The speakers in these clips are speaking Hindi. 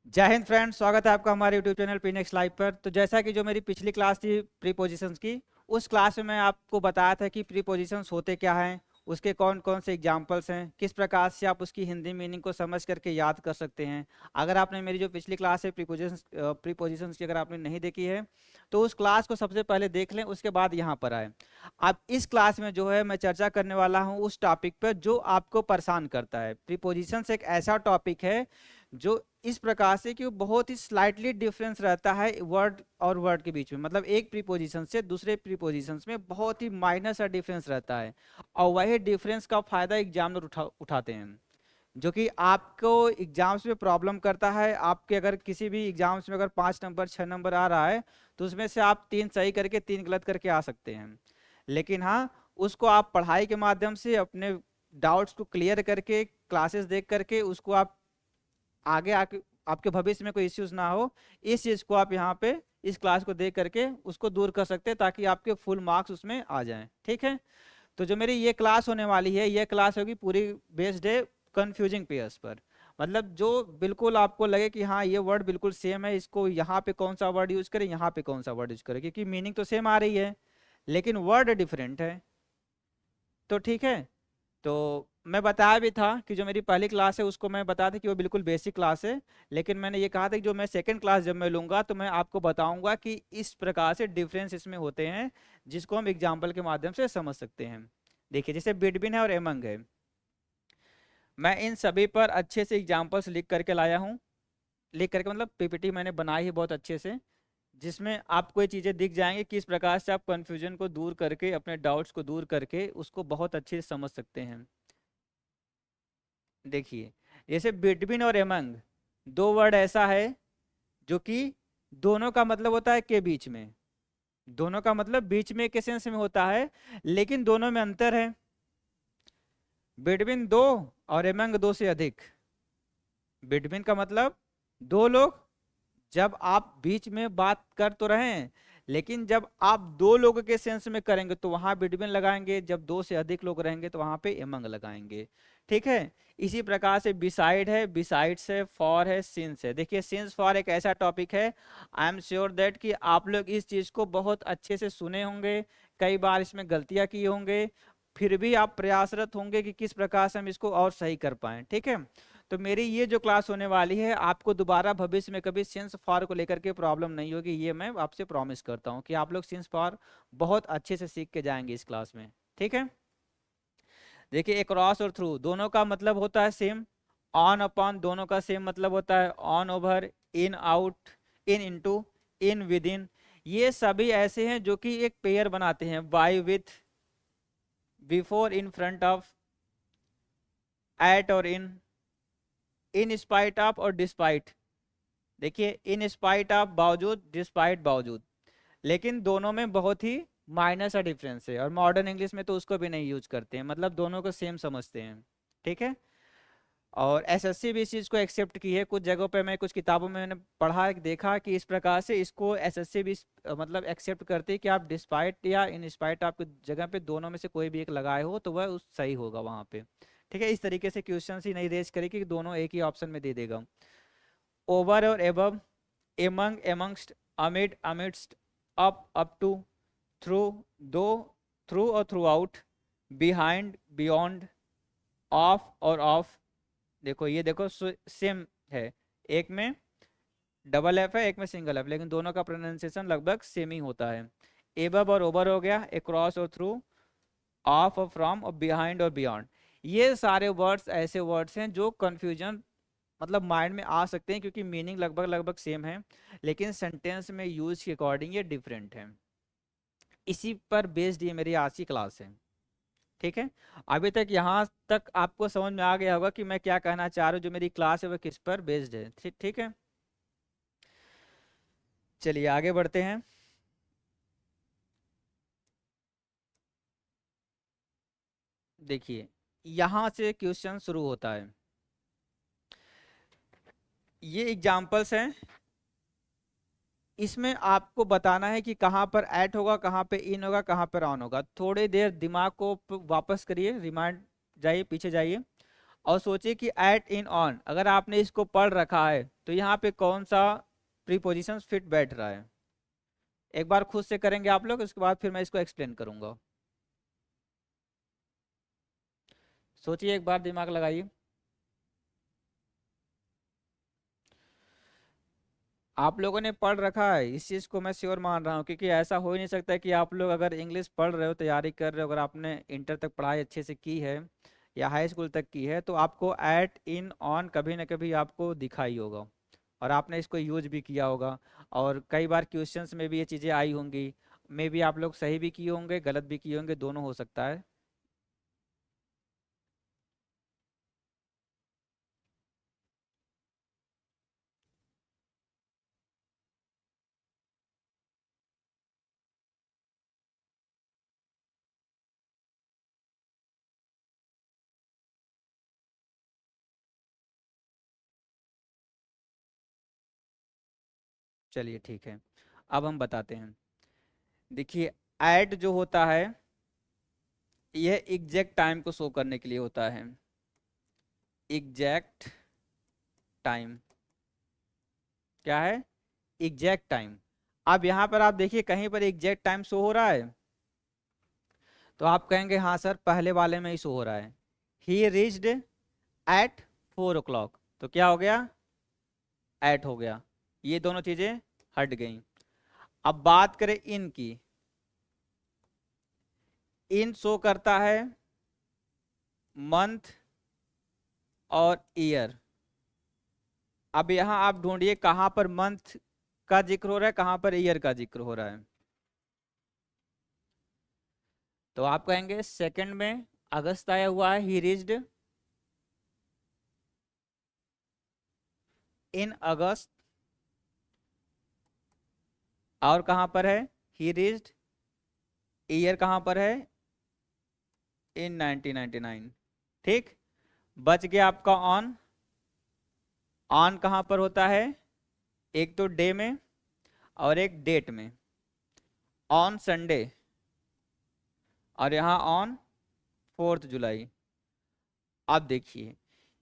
जय हिंद फ्रेंड्स, स्वागत है आपका हमारे YouTube channel P next live पर। तो जैसा कि जो मेरी पिछली क्लास थी प्रीपोजिशंस की, उस क्लास में मैं आपको बताया था कि प्रीपोजिशंस होते क्या हैं, उसके कौन कौन से एग्जांपल्स हैं, किस प्रकार से आप उसकी हिंदी मीनिंग को समझ करके याद कर सकते हैं। अगर आपने मेरी जो पिछली क्लास है प्रीपोजिशंस की अगर आपने नहीं देखी है तो उस क्लास को सबसे पहले देख लें, उसके बाद यहाँ पर आए। अब इस क्लास में जो है मैं चर्चा करने वाला हूँ उस टॉपिक पर जो आपको परेशान करता है। प्रीपोजिशंस एक ऐसा टॉपिक है जो इस प्रकार से कि वो बहुत ही स्लाइटली डिफरेंस रहता है वर्ड और वर्ड के बीच में, मतलब एक प्रीपोजिशन से दूसरे प्रीपोजिशंस में बहुत ही माइनर सा डिफरेंस रहता है। और वही डिफरेंस का फायदा एग्जामिनर उठाते हैं, जो कि आपको एग्जाम्स में प्रॉब्लम करता है। आपके अगर किसी भी एग्जाम्स में अगर 5 नंबर 6 नंबर आ रहा है तो उसमें से आप 3 सही करके 3 गलत करके आ सकते हैं। लेकिन हाँ, उसको आप पढ़ाई के माध्यम से अपने डाउट्स को क्लियर करके क्लासेस देख करके उसको आप आगे आके आपके भविष्य में कोई इश्यूज ना हो, इस चीज को आप यहाँ पे इस क्लास को देख करके उसको दूर कर सकते हैं ताकि आपके फुल मार्क्स उसमें आ जाएं। ठीक है, तो जो मेरी ये क्लास होने वाली है, ये क्लास होगी पूरी बेस्ड है कंफ्यूजिंग पेयर्स पर। मतलब जो बिल्कुल आपको लगे कि हाँ ये वर्ड बिल्कुल सेम है, इसको यहाँ पे कौन सा वर्ड यूज करें, यहाँ पे कौन सा वर्ड यूज करें, क्योंकि मीनिंग तो सेम आ रही है लेकिन वर्ड डिफरेंट है। तो ठीक है, तो मैं बताया भी था कि जो मेरी पहली क्लास है उसको मैं बताया था कि वो बिल्कुल बेसिक क्लास है। लेकिन मैंने ये कहा था कि जो मैं सेकंड क्लास जब मैं लूंगा तो मैं आपको बताऊंगा कि इस प्रकार से डिफरेंस इसमें होते हैं जिसको हम एग्जाम्पल के माध्यम से समझ सकते हैं। देखिए, जैसे बिटवीन है और एमंग है, मैं इन सभी पर अच्छे से एग्जाम्पल्स लिख करके लाया हूँ। लिख करके मतलब पीपीटी मैंने बनाई है बहुत अच्छे से, जिसमें आपको ये चीज़ें दिख जाएंगे किस प्रकार से आप कंफ्यूजन को दूर करके अपने डाउट्स को दूर करके उसको बहुत अच्छे से समझ सकते हैं। देखिए, जैसे बिटवीन और एमंग, दो वर्ड ऐसा है जो कि दोनों का मतलब होता है के बीच में। दोनों का मतलब बीच में के सेंस में होता है, लेकिन दोनों में अंतर है। बिटवीन दो और एमंग दो से अधिक। बिटवीन का मतलब दो लोग, जब आप बीच में बात कर तो रहे हैं, लेकिन जब आप दो लोगों के सेंस में करेंगे तो वहां बिटवीन लगाएंगे, जब दो से अधिक लोग रहेंगे तो वहां पे एमंग लगाएंगे। ठीक है, इसी प्रकार से बिसाइड है, बिसाइड्स है, फॉर है, सिंस है। देखिए, सिंस फॉर एक ऐसा टॉपिक है, आई एम श्योर दैट कि आप लोग इस चीज को बहुत अच्छे से सुने होंगे, कई बार इसमें गलतियां की होंगे, फिर भी आप प्रयासरत होंगे कि किस प्रकार से हम इसको और सही कर पाए। ठीक है, तो मेरी ये जो क्लास होने वाली है आपको दोबारा भविष्य में कभी सिंस फॉर को लेकर के प्रॉब्लम नहीं होगी, ये मैं आपसे प्रॉमिस करता हूँ कि आप लोग सिंस फॉर बहुत अच्छे से सीख के जाएंगे इस क्लास में। ठीक है, देखिए, अक्रॉस और थ्रू दोनों का मतलब होता है सेम। ऑन अपॉन दोनों का सेम मतलब होता है on over, in out, in into, in with in. ये सभी ऐसे हैं जो कि एक पेयर बनाते हैं, by, with, before, in front of, at और इन स्पाइट ऑफ और डिस्पाइट। देखिए, इन स्पाइट ऑफ बावजूद, डिस्पाइट बावजूद, लेकिन दोनों में बहुत ही माइनर सा डिफरेंस है और मॉडर्न इंग्लिश में तो उसको भी नहीं यूज करते हैं, मतलब दोनों को सेम समझते हैं। ठीक है, और एसएससी भी इस चीज़ को एक्सेप्ट की है। कुछ जगहों पे मैं कुछ किताबों में मैंने पढ़ा देखा कि इस प्रकार से इसको एसएससी भी मतलब एक्सेप्ट करती है कि आप डिस्पाइट या इन स्पाइट आपकी जगह पे दोनों में से कोई भी एक लगाए हो तो वह उस सही होगा वहाँ पे। ठीक है, इस तरीके से क्वेश्चन ही नहीं रेज करे कि दोनों एक ही ऑप्शन में दे देगा। ओवर और above, among, amongst, amid, amidst, up to, through, दो, थ्रू और throughout, behind, beyond, off और ऑफ। देखो, ये देखो सेम है, एक में डबल एफ है एक में सिंगल एफ, लेकिन दोनों का प्रोनाउंसिएशन लगभग सेम ही होता है। एबव और ओवर हो गया, अक्रॉस और थ्रू, ऑफ और फ्रॉम और बिहाइंड और बियॉन्ड। ये सारे वर्ड्स ऐसे वर्ड्स हैं जो कंफ्यूजन मतलब माइंड में आ सकते हैं क्योंकि मीनिंग लगभग लगभग सेम है, लेकिन सेंटेंस में यूज के अकॉर्डिंग ये डिफरेंट है। इसी पर बेस्ड ये मेरी आज की क्लास है। ठीक है, अभी तक यहाँ तक आपको समझ में आ गया होगा कि मैं क्या कहना चाह रहा हूँ, जो मेरी क्लास है वो किस पर बेस्ड है। ठीक ठीक है, चलिए आगे बढ़ते हैं। देखिए, यहाँ से क्वेश्चन शुरू होता है। ये एग्जाम्पल्स हैं, इसमें आपको बताना है कि कहाँ पर ऐट होगा, कहाँ पे इन होगा, कहाँ पर ऑन होगा। थोड़ी देर दिमाग को वापस करिए, रिमाइंड जाइए, पीछे जाइए और सोचिए कि एट, इन, ऑन, अगर आपने इसको पढ़ रखा है तो यहाँ पे कौन सा प्रीपोजिशन फिट बैठ रहा है। एक बार खुद से करेंगे आप लोग, उसके बाद फिर मैं इसको एक्सप्लेन करूंगा। सोचिए, एक बार दिमाग लगाइए। आप लोगों ने पढ़ रखा है, इस चीज़ को मैं श्योर मान रहा हूँ, क्योंकि ऐसा हो ही नहीं सकता कि आप लोग अगर इंग्लिश पढ़ रहे हो, तैयारी कर रहे हो, अगर आपने इंटर तक पढ़ाई अच्छे से की है या हाई स्कूल तक की है, तो आपको एट, इन, ऑन कभी ना कभी आपको दिखा ही होगा और आपने इसको यूज भी किया होगा। और कई बार क्वेश्चंस में भी ये चीज़ें आई होंगी। मे भी आप लोग सही भी किए होंगे, गलत भी किए होंगे, दोनों हो सकता है। चलिए ठीक है, अब हम बताते हैं। देखिए, ऐड जो होता है यह एग्जैक्ट टाइम को शो करने के लिए होता है। एग्जैक्ट टाइम क्या है? Exact time. अब यहाँ पर आप देखिए, कहीं पर एग्जैक्ट टाइम शो हो रहा है तो आप कहेंगे हाँ सर, पहले वाले में ही शो हो रहा है। ही रीच्ड एट 4 o'clock, तो क्या हो गया? एट हो गया। ये दोनों चीजें हट गई। अब बात करें इन की। इन शो करता है मंथ और ईयर। अब यहाँ आप ढूंढिए कहाँ पर मंथ का जिक्र हो रहा है, कहाँ पर ईयर का जिक्र हो रहा है। तो आप कहेंगे सेकंड में अगस्त आया हुआ है, ही रीच्ड इन अगस्त। और कहाँ पर है? ही रीच्ड। ईयर कहाँ पर है? इन 1999। ठीक। बच गया आपका ऑन। ऑन कहाँ पर होता है? एक तो डे में और एक डेट में। ऑन संडे और यहाँ ऑन 4 जुलाई। अब देखिए,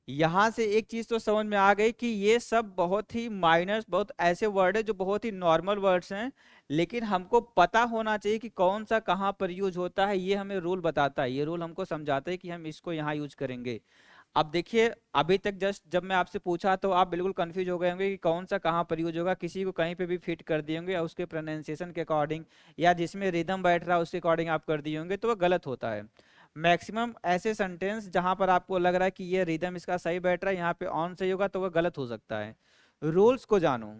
यहाँ से एक चीज तो समझ में आ गई कि ये सब बहुत ही माइनर, बहुत ऐसे वर्ड है जो बहुत ही नॉर्मल वर्ड्स हैं, लेकिन हमको पता होना चाहिए कि कौन सा कहाँ पर यूज होता है। ये हमें रूल बताता है, ये रूल हमको समझाता है कि हम इसको यहाँ यूज करेंगे। अब देखिए, अभी तक जस्ट जब मैं आपसे पूछा तो आप बिल्कुल कंफ्यूज हो गए होंगे कि कौन सा कहाँ पर यूज होगा, किसी को कहीं पे भी फिट कर दिए होंगे और उसके प्रोनाउंसिएशन के अकॉर्डिंग या जिसमें रिदम बैठ रहा है उसके अकॉर्डिंग आप कर दिए होंगे, तो वो गलत होता है। मैक्सिमम ऐसे सेंटेंस जहां पर आपको लग रहा है कि ये रिदम इसका सही बैठ रहा है, यहाँ पे ऑन सही होगा, तो वह गलत हो सकता है। रूल्स को जानो।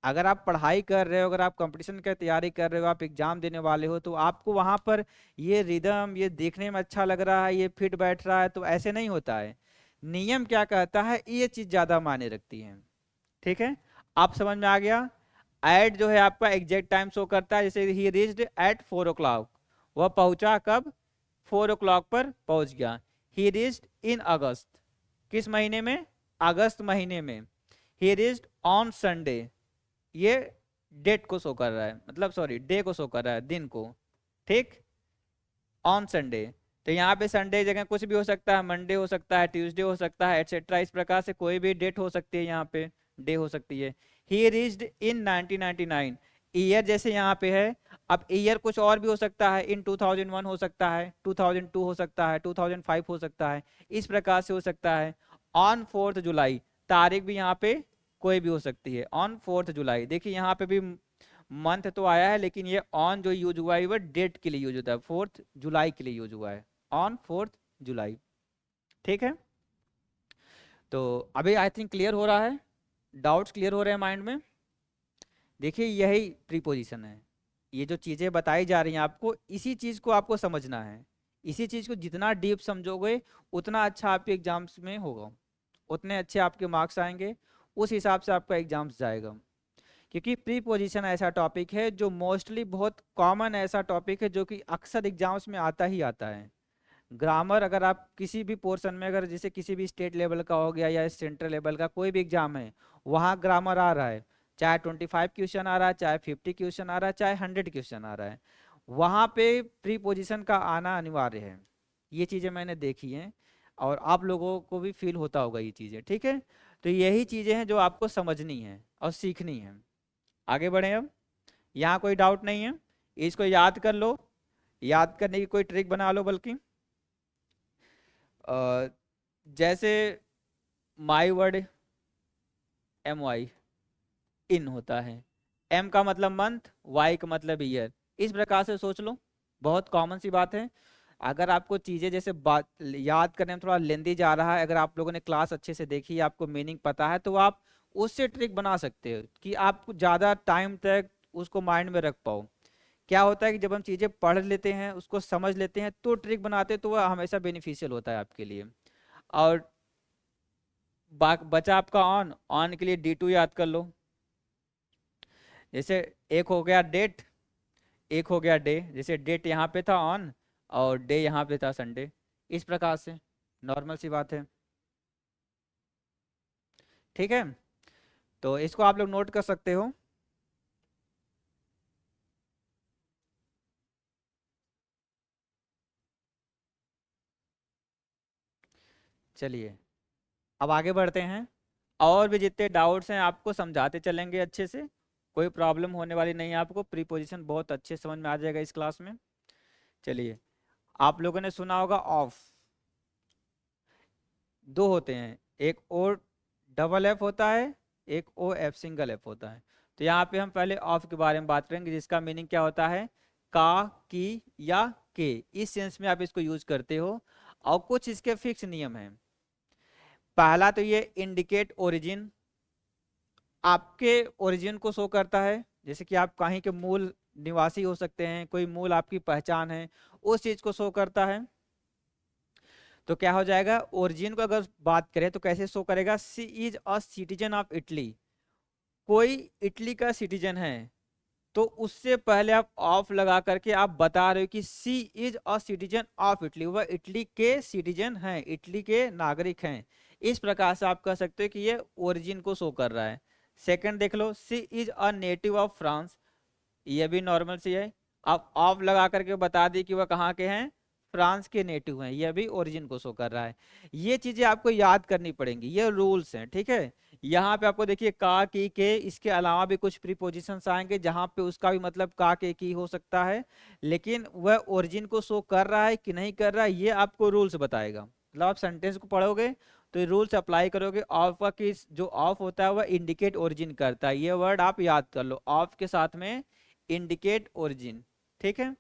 अगर आप पढ़ाई कर रहे हो, अगर आप कंपटीशन की तैयारी कर रहे हो, आप एग्जाम देने वाले हो, तो आपको वहां पर ये रिदम, ये देखने में अच्छा लग रहा है, ये फिट बैठ रहा है, तो ऐसे नहीं होता है। नियम क्या कहता है, ये चीज ज्यादा मायने रखती है। ठीक है, आप समझ में आ गया। एट जो है आपका एग्जैक्ट टाइम शो करता है, जैसे ही रीच्ड एट 4 o'clock, वह पहुंचा कब? 4 o'clock पर पहुंच गया। ही रीच्ड इन अगस्त, किस महीने में? अगस्त महीने में। ही रीच्ड ऑन संडे, ये डेट को शो कर रहा है, मतलब सॉरी डे को शो कर रहा है, दिन को। ठीक। ऑन संडे, तो यहाँ पे संडे जगह कुछ भी हो सकता है, मंडे हो सकता है, ट्यूसडे हो सकता है, एटसेट्रा। इस प्रकार से कोई भी डेट हो सकती है, यहाँ पे डे हो सकती है। ही रीच्ड इन 1999, ईयर जैसे यहाँ पे है। अब ईयर कुछ और भी हो सकता है, इन 2001 हो सकता है, 2002 हो सकता है, 2005 हो सकता है, इस प्रकार से हो सकता है। ऑन 4 जुलाई, तारीख भी यहाँ पे कोई भी हो सकती है। ऑन 4 जुलाई, देखिए यहाँ पे भी मंथ तो आया है, लेकिन ये ऑन जो यूज हुआ है वो डेट के लिए यूज होता है, 4 जुलाई के लिए यूज हुआ है। ऑन 4 जुलाई। ठीक है, तो अभी आई थिंक क्लियर हो रहा है, डाउट्स क्लियर हो रहे हैं माइंड में। देखिए, यही प्रीपोजिशन है। ये जो चीजें बताई जा रही हैं आपको, इसी चीज को आपको समझना है। इसी चीज को जितना डीप समझोगे उतना अच्छा आपके एग्जाम्स में होगा, उतने अच्छे आपके मार्क्स आएंगे, उस हिसाब से आपका एग्जाम्स जाएगा। क्योंकि प्रीपोजिशन ऐसा टॉपिक है जो मोस्टली बहुत कॉमन ऐसा टॉपिक है जो कि अक्सर एग्जाम्स में आता ही आता है। ग्रामर अगर आप किसी भी पोर्शन में, अगर जैसे किसी भी स्टेट लेवल का हो गया या सेंट्रल लेवल का कोई भी एग्जाम है, वहाँ ग्रामर आ रहा है, चाहे 25 क्वेश्चन आ रहा है, चाहे 50 क्वेश्चन आ रहा है, चाहे 100 क्वेश्चन आ रहा है, वहाँ पे प्रीपोजिशन का आना अनिवार्य है। ये चीज़ें मैंने देखी हैं। और आप लोगों को भी फील होता होगा ये चीज़ें, ठीक है। तो यही चीज़ें हैं जो आपको समझनी है और सीखनी है। आगे बढ़ें अब। यहाँ कोई डाउट नहीं है, इसको याद कर लो, याद करने की कोई ट्रिक बना लो। बल्कि अ, जैसे माई वर्ड MY इन होता है, M का मतलब मंथ, Y का मतलब ईयर, इस प्रकार से सोच लो। बहुत कॉमन सी बात है। अगर आपको चीज़ें जैसे बात याद करने में थोड़ा लेंदी जा रहा है, अगर आप लोगों ने क्लास अच्छे से देखी है, आपको मीनिंग पता है, तो आप उससे ट्रिक बना सकते हो कि आप ज़्यादा टाइम तक उसको माइंड में रख पाओ। क्या होता है कि जब हम चीज़ें पढ़ लेते हैं, उसको समझ लेते हैं, तो ट्रिक बनाते हैं, तो वह हमेशा बेनिफिशियल होता है आपके लिए। और बचा आपका ऑन, ऑन के लिए D2 याद कर लो। जैसे एक हो गया डेट, एक हो गया डे, जैसे डेट यहाँ पे था ऑन और डे यहाँ पे था संडे, इस प्रकार से नॉर्मल सी बात है, ठीक है। तो इसको आप लोग नोट कर सकते हो। चलिए अब आगे बढ़ते हैं, और भी जितने डाउट्स हैं आपको समझाते चलेंगे अच्छे से, कोई प्रॉब्लम होने वाली नहीं है आपको, प्रीपोजिशन बहुत अच्छे समझ में आ जाएगा इस क्लास में। चलिए, आप लोगों ने सुना होगा ऑफ, दो होते हैं, एक ओ डबल एफ होता है, एक ओ एफ सिंगल एफ होता है। तो यहाँ पे हम पहले ऑफ के बारे में बात करेंगे, जिसका मीनिंग क्या होता है, का, की या के, इस सेंस में आप इसको यूज करते हो। और कुछ इसके फिक्स नियम हैं। पहला तो ये इंडिकेट ओरिजिन, आपके ओरिजिन को शो करता है, जैसे कि आप कहीं के मूल निवासी हो सकते हैं, कोई मूल आपकी पहचान है, उस चीज को शो करता है। तो क्या हो जाएगा, ओरिजिन को अगर बात करें तो कैसे शो करेगा, she is a citizen of Italy, कोई इटली का सिटीजन है, तो उससे पहले आप ऑफ लगा करके आप बता रहे हो कि she is a citizen of Italy, वह इटली के सिटीजन हैं, इटली के नागरिक हैं। इस प्रकार से आप कह सकते हो कि ये ओरिजिन को शो कर रहा है। सेकंड देख लो, she is a native of France, ये भी नॉर्मल सी है। आप ऑफ लगा करके बता दी कि वह कहाँ के हैं, फ्रांस के नेटिव हैं, यह भी ओरिजिन को शो कर रहा है। ये चीजें आपको याद करनी पड़ेंगी, ये रूल्स हैं, ठीक है। यहाँ पे आपको देखिए का, की, के, इसके अलावा भी कुछ प्रीपोजिशंस आएंगे जहां पे उसका भी मतलब का, के, की हो सकता है, लेकिन वह ओरिजिन को शो कर रहा है कि नहीं कर रहा है, ये आपको रूल्स बताएगा। मतलब आप सेंटेंस को पढ़ोगे तो ये रूल्स अप्लाई करोगे। ऑफ का किस, जो ऑफ होता है वह इंडिकेट ओरिजिन करता है, ये वर्ड आप याद कर लो, ऑफ के साथ में इंडिकेट ओरिजिन, ठीक है।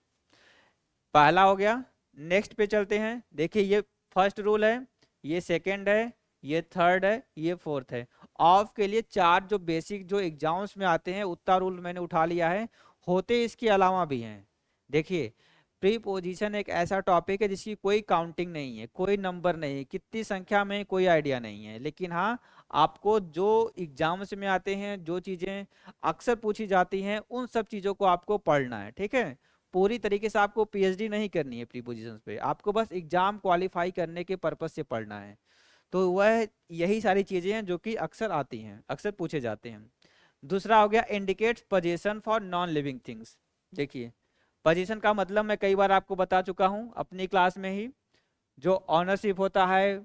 पहला हो गया। नेक्स्ट पे चलते हैं, देखिए ये फर्स्ट रूल है, ये सेकंड है, ये थर्ड है, ये फोर्थ है। ऑफ के लिए चार जो बेसिक जो एग्जाम्स में आते हैं उतना रूल मैंने उठा लिया है, होते इसके अलावा भी हैं। देखिए, प्रीपोजिशन एक ऐसा टॉपिक है जिसकी कोई काउंटिंग नहीं है, कोई नंबर नहीं है, कितनी संख्या में कोई आइडिया नहीं है, लेकिन हाँ, आपको जो एग्जाम्स में आते हैं, जो चीजें अक्सर पूछी जाती हैं, उन सब चीजों को आपको पढ़ना है, ठीक है। पूरी तरीके से आपको PhD नहीं करनी है प्रीपोजिशंस पे, आपको बस एग्जाम क्वालिफाई करने के पर्पज से पढ़ना है। तो वह यही सारी चीजें हैं जो कि अक्सर आती हैं, अक्सर पूछे जाते हैं। दूसरा हो गया indicates position for non living things. देखिए, पोजीशन का मतलब मैं कई बार आपको बता चुका हूं अपनी क्लास में ही, जो ऑनरशिप होता है,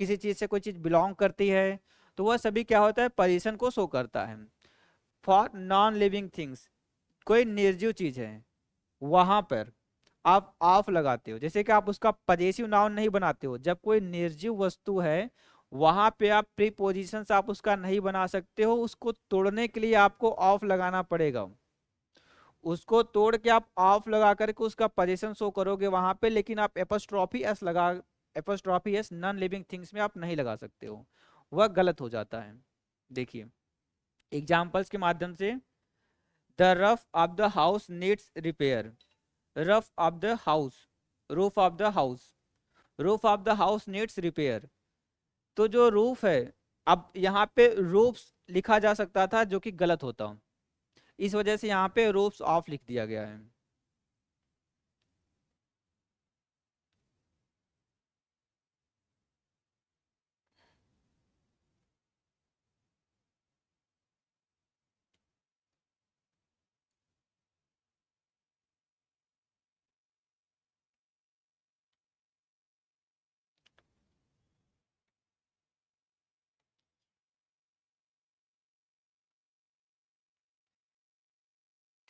किसी चीज से कोई चीज बिलोंग करती है, तो वह सभी क्या होता है, पोजीशन को शो करता है। फॉर नॉन लिविंग थिंग्स, कोई निर्जीव चीज है, वहां पर आप ऑफ लगाते हो, जैसे कि आप उसका पजेसिव नाउन नहीं बनाते हो, जब कोई निर्जीव वस्तु है वहां पे आप प्रीपोजिशन आप उसका नहीं बना सकते हो, उसको तोड़ने के लिए आपको ऑफ लगाना पड़ेगा। उसको तोड़ के आप ऑफ लगा करके उसका पोजीशन शो करोगे वहां पे, लेकिन आप एपोस्ट्रॉफी एस लगा, apostrophe S non living things में आप नहीं लगा सकते हो, वह गलत हो जाता है। देखिए एग्जाम्पल्स के माध्यम से, the rough of the house needs repair, rough of the house, roof of the house, roof of the house needs repair. तो जो रूफ है, अब यहाँ पे रूफ्स लिखा जा सकता था जो कि गलत होता, इस वजह से यहाँ पे रूफ्स ऑफ लिख दिया गया है।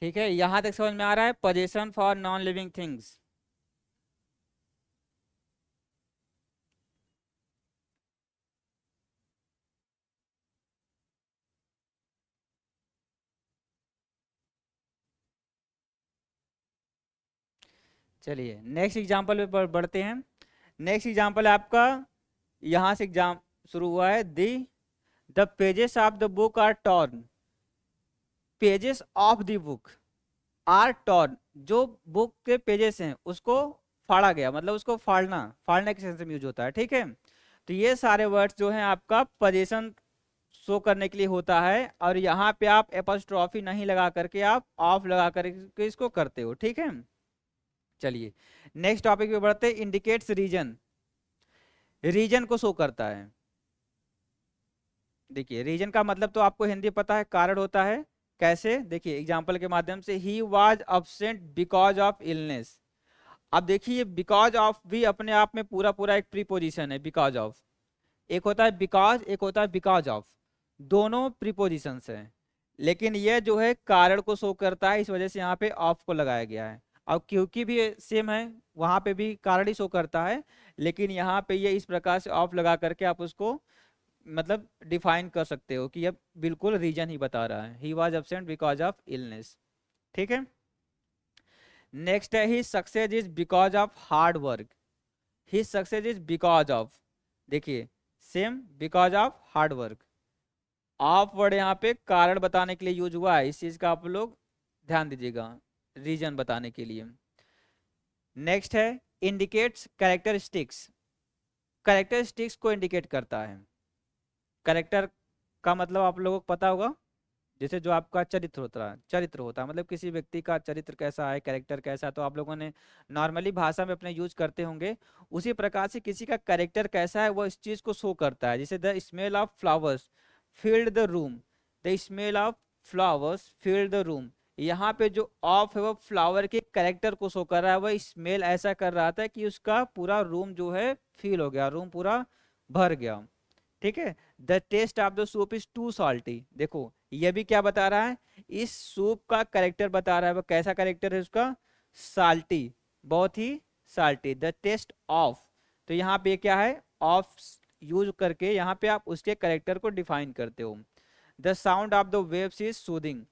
ठीक है, यहां तक समझ में आ रहा है, position for non living things. चलिए नेक्स्ट एग्जांपल पे बढ़ते हैं। नेक्स्ट एग्जांपल है आपका, यहाँ से एग्जाम शुरू हुआ है, the pages of the book are torn. Pages of the book are torn, जो बुक के पेजेस हैं उसको फाड़ा गया, मतलब उसको फाड़ना, फाड़ने के सेंस में यूज होता है। ठीक है, तो ये सारे वर्ड्स जो हैं आपका पोजीशन शो करने के लिए होता है, और यहाँ पे आप एपोस्ट्रॉफी नहीं लगा करके आप ऑफ लगा करके इसको करते हो। ठीक है, चलिए नेक्स्ट टॉपिक पे बढ़ते हैं। इंडिकेट्स रीजन, रीजन को शो करता है। देखिए रीजन का मतलब तो आपको हिंदी पता है, कारण होता है। कैसे, देखिए एग्जांपल के माध्यम से, he was absent because of illness. अब देखिए बिकॉज ऑफ भी अपने आप में पूरा पूरा एक प्रीपोजिशन है। बिकॉज ऑफ एक होता है बिकॉज, एक होता है बिकॉज ऑफ, दोनों प्रीपोजिशंस हैं। लेकिन यह जो है कारण को शो करता है, इस वजह से यहाँ पे ऑफ को लगाया गया है। अब क्योंकि भी सेम है, वहां पे भी कारण ही शो करता है, लेकिन यहाँ पे ये इस प्रकार से ऑफ लगा करके आप उसको मतलब डिफाइन कर सकते हो कि ये बिल्कुल रीजन ही बता रहा है, he was absent because of illness. ठीक है, नेक्स्ट है, he success is because of hard work. He success is because of, देखिए same, because of hard work. Of word यहाँ पे कारण बताने के लिए यूज हुआ है, इस चीज का आप लोग ध्यान दीजिएगा, रीजन बताने के लिए। नेक्स्ट है, इंडिकेट्स कैरेक्टरिस्टिक्स। कैरेक्टरिस्टिक्स को इंडिकेट करता है। कैरेक्टर का मतलब आप लोगों को पता होगा, जैसे जो आपका चरित्र होता है, मतलब किसी व्यक्ति का चरित्र कैसा है, कैरेक्टर कैसा है, तो आप लोगों ने नॉर्मली भाषा में अपने यूज करते होंगे। उसी प्रकार से किसी का कैरेक्टर कैसा है वो इस चीज को शो करता है। जैसे the smell of flowers field the room, the smell of flowers field the room. यहाँ पे जो ऑफ है वो फ्लावर के कैरेक्टर को शो कर रहा है, वह स्मेल ऐसा कर रहा था कि उसका पूरा रूम जो है फील हो गया, रूम पूरा भर गया। ठीक है, the taste of the soup is too salty. देखो ये भी क्या बता रहा है, इस सूप का करेक्टर बता रहा है, वो कैसा करेक्टर है उसका, साल्टी, बहुत ही साल्टी। द टेस्ट ऑफ, तो यहाँ पे क्या है, ऑफ यूज करके यहाँ पे आप उसके करेक्टर को डिफाइन करते हो। The sound of the waves is soothing.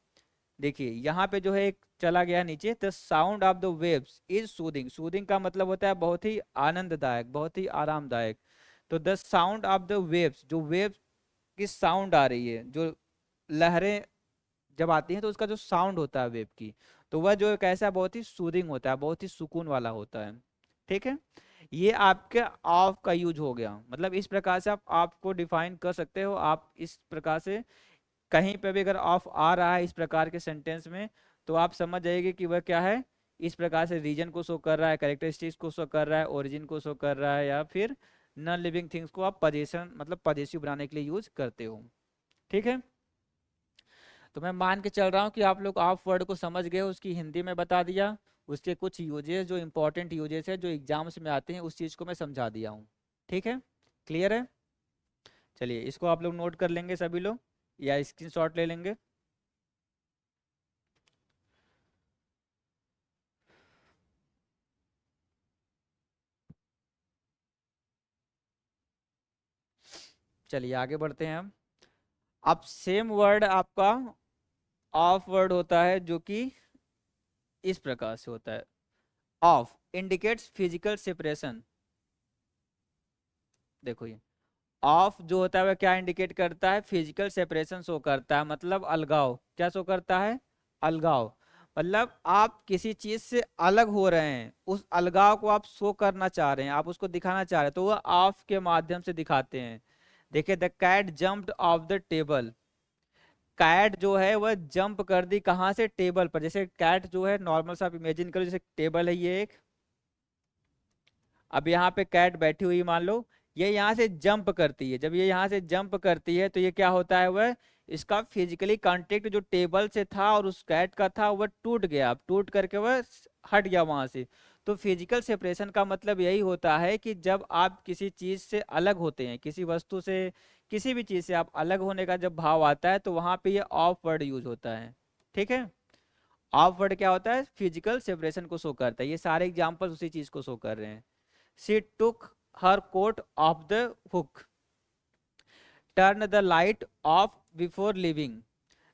देखिए यहाँ पे जो है एक चला गया नीचे, the sound of the waves is soothing. Soothing का मतलब होता है बहुत ही आनंददायक, बहुत ही आरामदायक। तो the sound of the waves, जो वेव की साउंड आ रही है, जो लहरें जब आती हैं तो उसका जो साउंड होता है वेव की, तो वह जो कैसा बहुत ही सूदिंग होता है, बहुत ही सुकून वाला होता है। ठीक है, ये आपके ऑफ का यूज हो गया, मतलब इस प्रकार से आप आपको डिफाइन कर सकते हो। आप इस प्रकार से कहीं पे भी अगर ऑफ आ रहा है इस प्रकार के सेंटेंस में, तो आप समझ जाइए कि वह क्या है, इस प्रकार से रीजन को शो कर रहा है, कैरेक्टरिस्टिक्स को शो कर रहा है, ओरिजिन को शो कर रहा है, या फिर नॉन लिविंग थिंग्स को आप पोजीशन मतलब पॉजिटिव बनाने के लिए यूज करते हो। ठीक है, तो मैं मान के चल रहा हूँ कि आप लोग ऑफ वर्ड को समझ गए, उसकी हिंदी में बता दिया, उसके कुछ यूजेस जो इंपॉर्टेंट यूजेस है जो एग्जाम्स में आते हैं उस चीज को मैं समझा दिया हूँ। ठीक है, क्लियर है। चलिए इसको आप लोग नोट कर लेंगे सभी लोग, या स्क्रीनशॉट ले लेंगे। चलिए आगे बढ़ते हैं हम। अब सेम वर्ड आपका ऑफ वर्ड होता है, जो कि इस प्रकार से होता है, ऑफ इंडिकेट्स फिजिकल सेपरेशन। देखो ये ऑफ जो होता है वह क्या इंडिकेट करता है, फिजिकल सेपरेशन शो करता है, मतलब अलगाव। क्या शो करता है, अलगाव। मतलब आप किसी चीज से अलग हो रहे हैं, उस अलगाव को आप शो करना चाह रहे हैं, आप उसको दिखाना चाह रहे हैं, तो वह ऑफ के माध्यम से दिखाते हैं। देखिए the cat jumped off the table. Cat जो है वह जंप कर दी कहाँ से, टेबल पर। जैसे कैट जो है नॉर्मल सा आप इमेजिन करो, जैसे टेबल है ये एक, अब यहाँ पे कैट बैठी हुई मान लो, ये यहाँ से जंप करती है। जब ये यहाँ से जंप करती है तो ये क्या होता है, वह इसका फिजिकली कांटेक्ट जो टेबल से था और उस कैट का था वह टूट गया, अब टूट करके वह हट गया वहां से। तो फिजिकल सेपरेशन का मतलब यही होता है कि जब आप किसी चीज से अलग होते हैं, किसी वस्तु से, किसी भी चीज से आप अलग होने का जब भाव आता है, तो वहां पे ये ऑफ वर्ड यूज होता है। ठीक है, ऑफ वर्ड क्या होता है, फिजिकल सेपरेशन को शो करता है। ये सारे एग्जांपल्स उसी चीज को शो कर रहे हैं। She took her coat off the hook, turn the light off before leaving,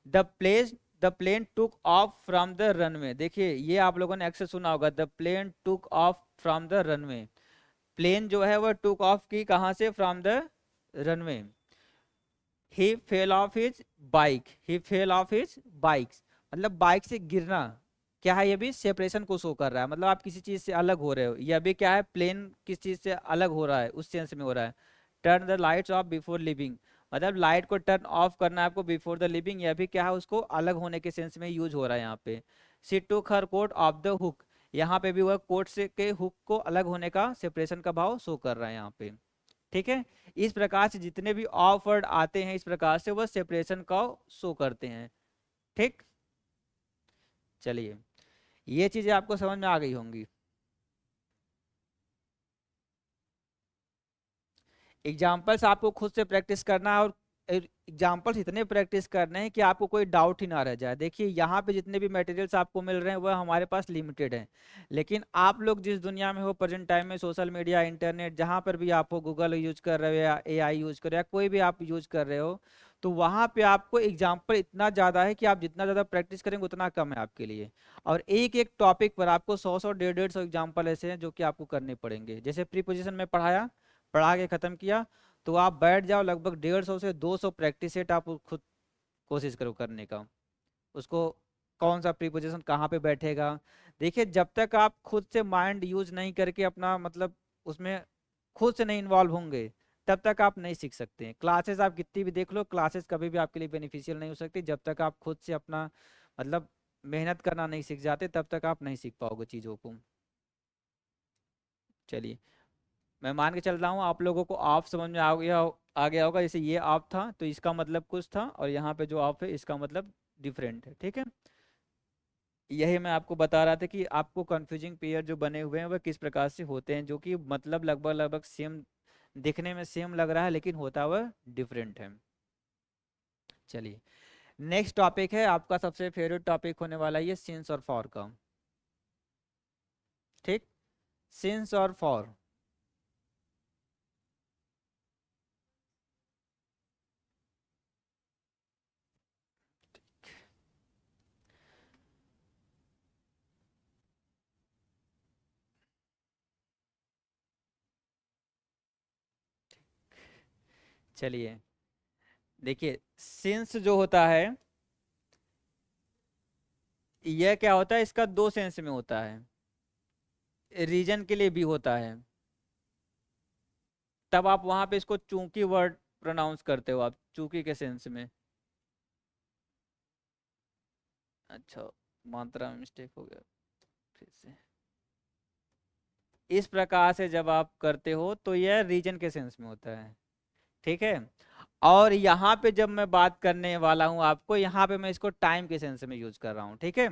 the place the plane took off from the runway. देखिए ये आप लोगों ने अक्सर सुना होगा, the plane took off from the runway. Plane जो है वह टुक ऑफ की कहाँ से, from the runway. He fell off his bike, he fell off his bikes, मतलब बाइक से गिरना क्या है, ये भी सेपरेशन को शो कर रहा है, मतलब आप किसी चीज से अलग हो रहे हो। ये भी क्या है, प्लेन किस चीज से अलग हो रहा है, उस सेंस में हो रहा है। Turn the lights off before living, मतलब लाइट को टर्न ऑफ करना है आपको बिफोर द लिविंग, यह भी क्या है, उसको अलग होने के सेंस में यूज हो रहा है यहाँ पे। She took her coat off the hook, यहाँ पे भी वह कोट से के हुक को अलग होने का, सेपरेशन का भाव शो कर रहा है यहाँ पे। ठीक है, इस प्रकार से जितने भी ऑफ वर्ड आते हैं इस प्रकार से वह सेपरेशन का शो करते हैं। ठीक, चलिए ये चीजें आपको समझ में आ गई होंगी। एग्जाम्पल्स आपको खुद से प्रैक्टिस करना है, और एग्जाम्पल्स इतने प्रैक्टिस करने हैं कि आपको कोई डाउट ही ना रह जाए। देखिए यहाँ पे जितने भी मटेरियल्स आपको मिल रहे हैं वह हमारे पास लिमिटेड हैं, लेकिन आप लोग जिस दुनिया में हो प्रेजेंट टाइम में, सोशल मीडिया, इंटरनेट, जहाँ पर भी आप हो, गूगल यूज कर रहे हो या एआई यूज कर रहे हो या कोई भी आप यूज कर रहे हो, तो वहाँ पे आपको एग्जाम्पल इतना ज़्यादा है कि आप जितना ज़्यादा प्रैक्टिस करेंगे उतना कम है आपके लिए। और एक एक टॉपिक पर आपको 100 150 एग्जाम्पल ऐसे हैं जो कि आपको करने पड़ेंगे। जैसे प्रीपोजिशन में पढ़ाया, पढ़ा के खत्म किया, तो आप बैठ जाओ, लगभग 150 से 200 प्रैक्टिस सेट आप खुद कोशिश करो करने का। उसको कौन सा प्रीपोजिशन कहाँ पे बैठेगा। देखिए जब तक आप खुद से माइंड यूज नहीं करके अपना मतलब उसमें खुद से नहीं इन्वॉल्व होंगे तब तक आप नहीं सीख सकते हैं। क्लासेस आप कितनी भी देख लो, क्लासेस कभी भी आपके लिए बेनिफिशियल नहीं हो सकती जब तक आप खुद से अपना मतलब मेहनत करना नहीं सीख जाते, तब तक आप नहीं सीख पाओगे चीज़ों को। चलिए मैं मान के चल रहा हूँ आप लोगों को ऑफ समझ में आ गया होगा। जैसे ये ऑफ था तो इसका मतलब कुछ था, और यहाँ पे जो ऑफ है इसका मतलब डिफरेंट है। ठीक है, यही मैं आपको बता रहा था कि आपको कंफ्यूजिंग पेयर जो बने हुए हैं वह किस प्रकार से होते हैं, जो कि मतलब लगभग लगभग सेम, दिखने में सेम लग रहा है लेकिन होता वह डिफरेंट है। चलिए नेक्स्ट टॉपिक है आपका सबसे फेवरेट टॉपिक होने वाला है, ये सिंस और फॉर का। ठीक, सिंस और फॉर। चलिए देखिए सिंस जो होता है यह क्या होता है, इसका दो सेंस में होता है। रीजन के लिए भी होता है, तब आप वहां पे इसको चूंकि वर्ड प्रोनाउंस करते हो, आप चूंकि के सेंस में। अच्छा, मात्रा में मिस्टेक हो गया फिर से। इस प्रकार से जब आप करते हो तो यह रीजन के सेंस में होता है। ठीक है, और यहाँ पे जब मैं बात करने वाला हूँ आपको, यहाँ पे मैं इसको टाइम के सेंस में यूज कर रहा हूँ। ठीक है,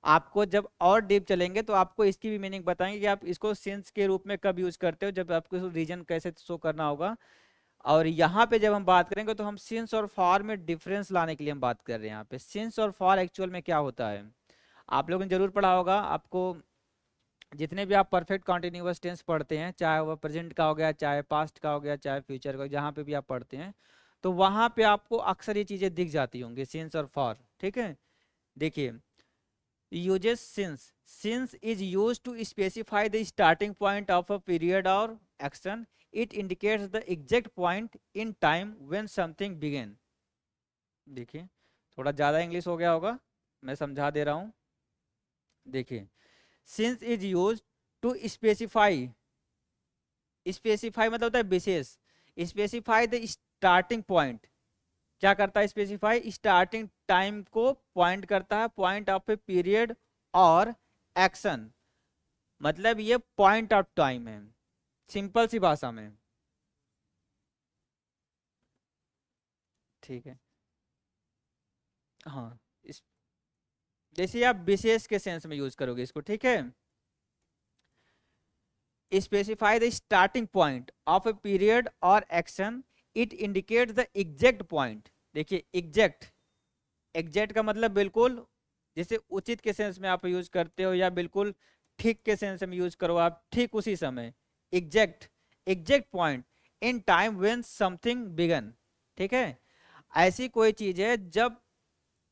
आपको जब और डीप चलेंगे तो आपको इसकी भी मीनिंग बताएंगे कि आप इसको सेंस के रूप में कब यूज करते हो, जब आपको रीजन कैसे शो करना होगा। और यहाँ पे जब हम बात करेंगे तो हम सिंस और फॉर में डिफरेंस लाने के लिए हम बात कर रहे हैं। यहाँ पे सिंस और फॉर एक्चुअल में क्या होता है आप लोगों ने जरूर पढ़ा होगा। आपको जितने भी आप परफेक्ट कॉन्टिन्यूअस टेंस पढ़ते हैं, चाहे वह प्रेजेंट का हो गया, चाहे पास्ट का हो गया, चाहे फ्यूचर का, जहाँ पे भी आप पढ़ते हैं तो वहाँ पे आपको अक्सर ये चीज़ें दिख जाती होंगी, सिंस और फॉर। ठीक है, देखिए uses since is used to specify the starting point of a period or action. It indicates the exact point in time when something began. देखिए थोड़ा ज़्यादा इंग्लिश हो गया होगा, मैं समझा दे रहा हूँ। देखिए since is used to specify, specify मतलब होता है विशेष, स्पेसिफाई द स्टार्टिंग पॉइंट। क्या करता है स्पेसिफाई, स्टार्टिंग टाइम को पॉइंट करता है, पॉइंट ऑफ ए पीरियड और एक्शन, मतलब ये पॉइंट ऑफ टाइम है सिंपल सी भाषा में। ठीक है, हाँ इस जैसे आप विशेष के सेंस में यूज करोगे इसको। ठीक है, specify the starting point of a period और action, it indicate the exact point. देखिए एग्जैक्ट, एग्जैक्ट का मतलब बिल्कुल जैसे उचित के सेंस में आप यूज करते हो, या बिल्कुल ठीक के सेंस में यूज करो आप, ठीक उसी समय, exact, exact point, in time when something began. ठीक है, ऐसी कोई चीज है जब,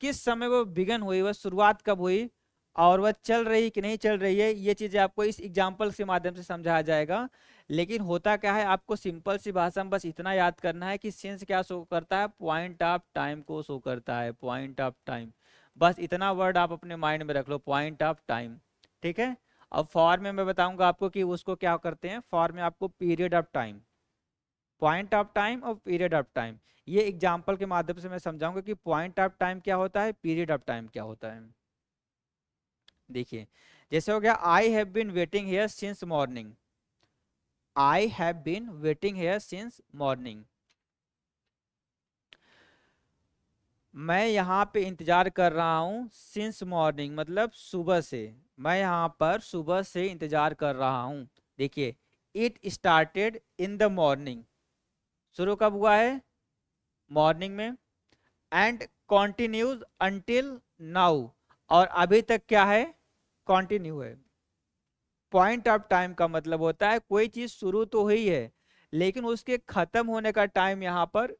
किस समय वो बिगन हुई, वह शुरुआत कब हुई, और वह चल रही कि नहीं चल रही है, ये चीजें आपको इस एग्जाम्पल के माध्यम से समझाया जाएगा। लेकिन होता क्या है, आपको सिंपल सी भाषा में बस इतना याद करना है कि सिंस क्या शो करता है, पॉइंट ऑफ टाइम को शो करता है, पॉइंट ऑफ टाइम। बस इतना वर्ड आप अपने माइंड में रख लो, पॉइंट ऑफ टाइम। ठीक है, अब फॉर में मैं बताऊंगा आपको कि उसको क्या करते हैं, फॉर में आपको period of time, point of time और पीरियड ऑफ टाइम, ये एग्जाम्पल के माध्यम से मैं समझाऊंगा कि पॉइंट ऑफ टाइम क्या होता है, पीरियड ऑफ टाइम क्या होता है। देखिए, जैसे हो गया, I have been waiting here since morning, I have been waiting here since morning, मैं यहाँ पे इंतजार कर रहा हूँ, सिंस मॉर्निंग मतलब सुबह से, मैं यहाँ पर सुबह से इंतजार कर रहा हूँ। देखिए, it started in the morning, शुरू कब हुआ है, मॉर्निंग में, एंड कॉन्टिन्यूज अंटिल नाउ, और अभी तक क्या है, कॉन्टिन्यू है। पॉइंट ऑफ टाइम का मतलब होता है कोई चीज शुरू तो हुई है, लेकिन उसके खत्म होने का टाइम यहाँ पर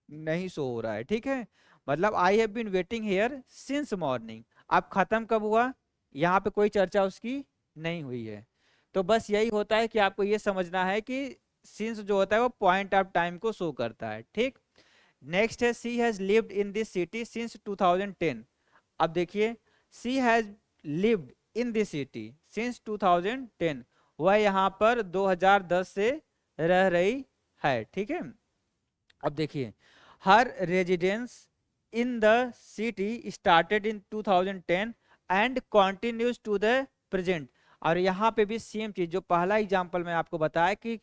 नहीं शो हो रहा है। ठीक है, मतलब I have been waiting here since morning, अब खत्म कब हुआ, यहाँ पे कोई चर्चा उसकी नहीं हुई है। तो बस यही होता है कि आपको ये समझना है कि सिंस जो होता है वो पॉइंट ऑफ टाइम को शो करता है। ठीक, नेक्स्ट है, she has lived in this city since 2010। अब देखिए, she has lived in this city since 2010, वह यहाँ पर 2010 से रह रही है। ठीक है, अब देखिए, her residence in the city started in 2010 and continues to the present. और यहाँ पे भी सेम चीज, जो पहला एग्जांपल मैं आपको बताया कि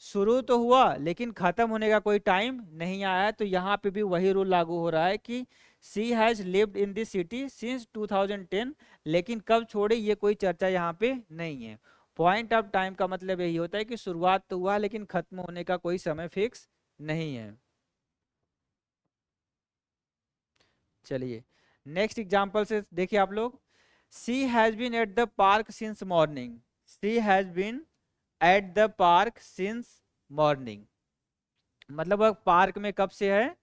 शुरू तो हुआ लेकिन खत्म होने का कोई टाइम नहीं आया, तो यहाँ पे भी वही रूल लागू हो रहा है कि she has lived in this city since 2010, लेकिन कब छोड़े ये कोई चर्चा यहाँ पे नहीं है। पॉइंट ऑफ टाइम का मतलब यही होता है कि शुरुआत तो हुआ लेकिन खत्म होने का कोई समय फिक्स नहीं है। चलिए, नेक्स्ट एग्जांपल से देखिए आप लोग, she has been at the park since morning, she has been at the park since morning, मतलब वह पार्क में कब से है,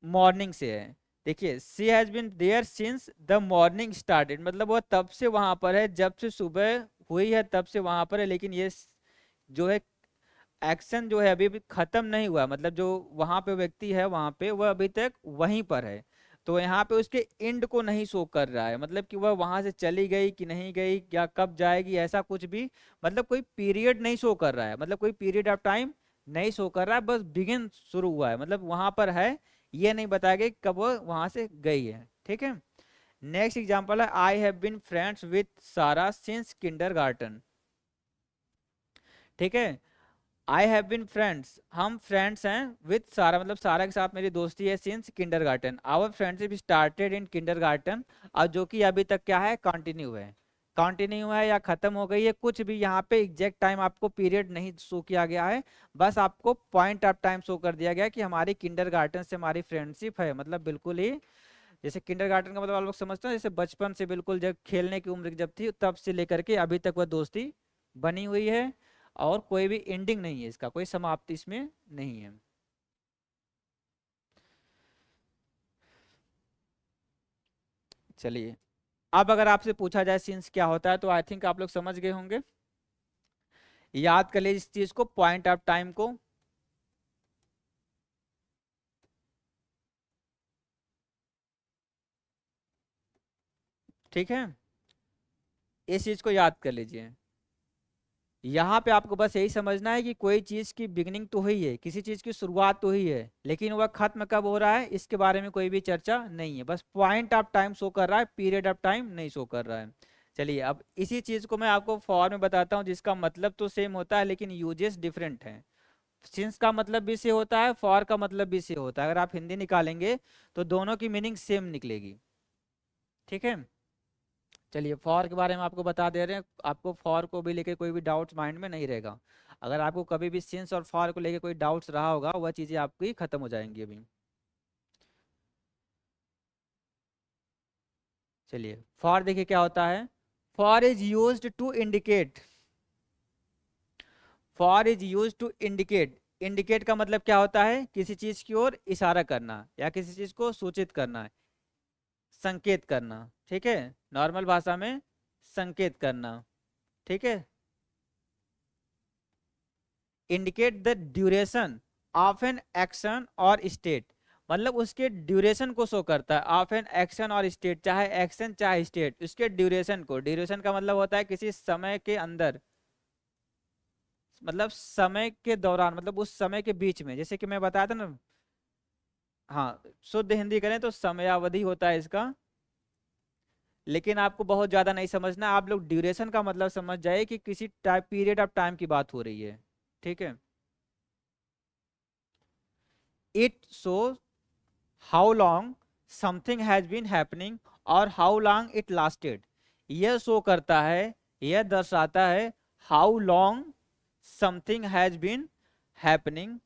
मॉर्निंग से है। देखिए, she has been there since the morning started, मतलब वह तब से वहां पर है, जब से सुबह हुई है तब से वहां पर है, लेकिन ये जो है एक्शन जो है अभी भी खत्म नहीं हुआ, मतलब जो वहां पे व्यक्ति है वहां पे वह अभी तक वहीं पर है। तो यहाँ पे उसके एंड को नहीं शो कर रहा है, मतलब कि वह वहां से चली गई कि नहीं गई, या कब जाएगी, ऐसा कुछ भी, मतलब कोई पीरियड नहीं शो कर रहा है, मतलब कोई पीरियड ऑफ टाइम नहीं शो कर रहा है, बस बिगिन शुरू हुआ है, मतलब वहां पर है, ये नहीं बताया गया कि कब वह वहां से गई है। ठीक है, नेक्स्ट एग्जाम्पल है, I have been friends with Sarah since kindergarten. ठीक है, आई हैव बीन फ्रेंड्स, हम फ्रेंड्स हैं, विथ सारा मतलब सारा के साथ मेरी दोस्ती है, since kindergarten, our friendship started in kindergarten, और जो कि अभी तक क्या है, कंटिन्यू है, कंटिन्यू है या खत्म हो गई है, कुछ भी यहाँ पे एग्जैक्ट टाइम आपको पीरियड नहीं शो किया गया है, बस आपको पॉइंट ऑफ टाइम शो कर दिया गया कि हमारी किंडरगार्टन से हमारी फ्रेंडशिप है, मतलब बिल्कुल ही, जैसे किंडरगार्टन का मतलब आप लोग समझते हैं, जैसे बचपन से बिल्कुल जब खेलने की उम्र जब थी तब से लेकर के अभी तक वह दोस्ती बनी हुई है, और कोई भी एंडिंग नहीं है, इसका कोई समाप्ति इसमें नहीं है। चलिए, अब अगर आपसे पूछा जाए सिंस क्या होता है, तो आई थिंक आप लोग समझ गए होंगे, याद कर लीजिए इस चीज को, पॉइंट ऑफ टाइम को। ठीक है, इस चीज को याद कर लीजिए, यहाँ पे आपको बस यही समझना है कि कोई चीज की बिगनिंग तो हुई है, किसी चीज की शुरुआत तो हुई है, लेकिन वह खत्म कब हो रहा है इसके बारे में कोई भी चर्चा नहीं है, बस पॉइंट ऑफ टाइम शो कर रहा है, पीरियड ऑफ टाइम नहीं शो कर रहा है। चलिए, अब इसी चीज को मैं आपको फॉर में बताता हूँ, जिसका मतलब तो सेम होता है लेकिन यूजेस डिफरेंट हैं। सिंस का मतलब भी से होता है, फॉर का मतलब भी से होता है, अगर आप हिंदी निकालेंगे तो दोनों की मीनिंग सेम निकलेगी। ठीक है, चलिए, फॉर के बारे में आपको बता दे रहे हैं, आपको फॉर को भी लेके कोई भी डाउट्स माइंड में नहीं रहेगा। अगर आपको कभी भी सिंस और फॉर को लेके कोई डाउट्स रहा होगा, वह चीज़ें आपकी खत्म हो जाएंगी अभी। चलिए फॉर देखिए क्या होता है। For is used to indicate, for is used to indicate, indicate का मतलब क्या होता है, किसी चीज की ओर इशारा करना या किसी चीज को सूचित करना, संकेत करना, ठीक है, नॉर्मल भाषा में संकेत करना, ठीक है। Indicate the duration of an action और स्टेट, मतलब उसके ड्यूरेशन को शो करता है, ऑफ एन एक्शन और स्टेट, चाहे एक्शन चाहे स्टेट, उसके ड्यूरेशन को, ड्यूरेशन का मतलब होता है किसी समय के अंदर, मतलब समय के दौरान, मतलब उस समय के बीच में, जैसे कि मैं बताया था ना। हाँ, शुद्ध हिंदी करें तो समयावधि होता है इसका, लेकिन आपको बहुत ज्यादा नहीं समझना, आप लोग ड्यूरेशन का मतलब समझ जाए कि किसी टाइप पीरियड ऑफ टाइम की बात हो रही है, ठीक है। It show how long something has been happening और हाउ लॉन्ग इट लास्टेड, यह शो करता है, यह दर्शाता है how long something has been happening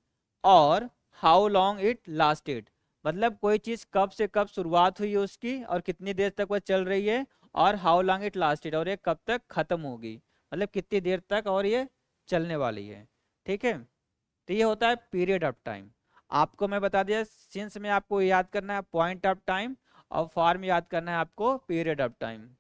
और हाउ लॉन्ग इट लास्टेड, मतलब कोई चीज कब से कब शुरुआत हुई है उसकी और कितनी देर तक वह चल रही है, और हाउ लॉन्ग इट लास्टेड, और ये कब तक खत्म होगी, मतलब कितनी देर तक और ये चलने वाली है, ठीक है। तो ये होता है पीरियड ऑफ टाइम। आपको मैं बता दिया, सिंस में आपको याद करना है पॉइंट ऑफ टाइम, और फॉर्म याद करना है आपको पीरियड ऑफ टाइम।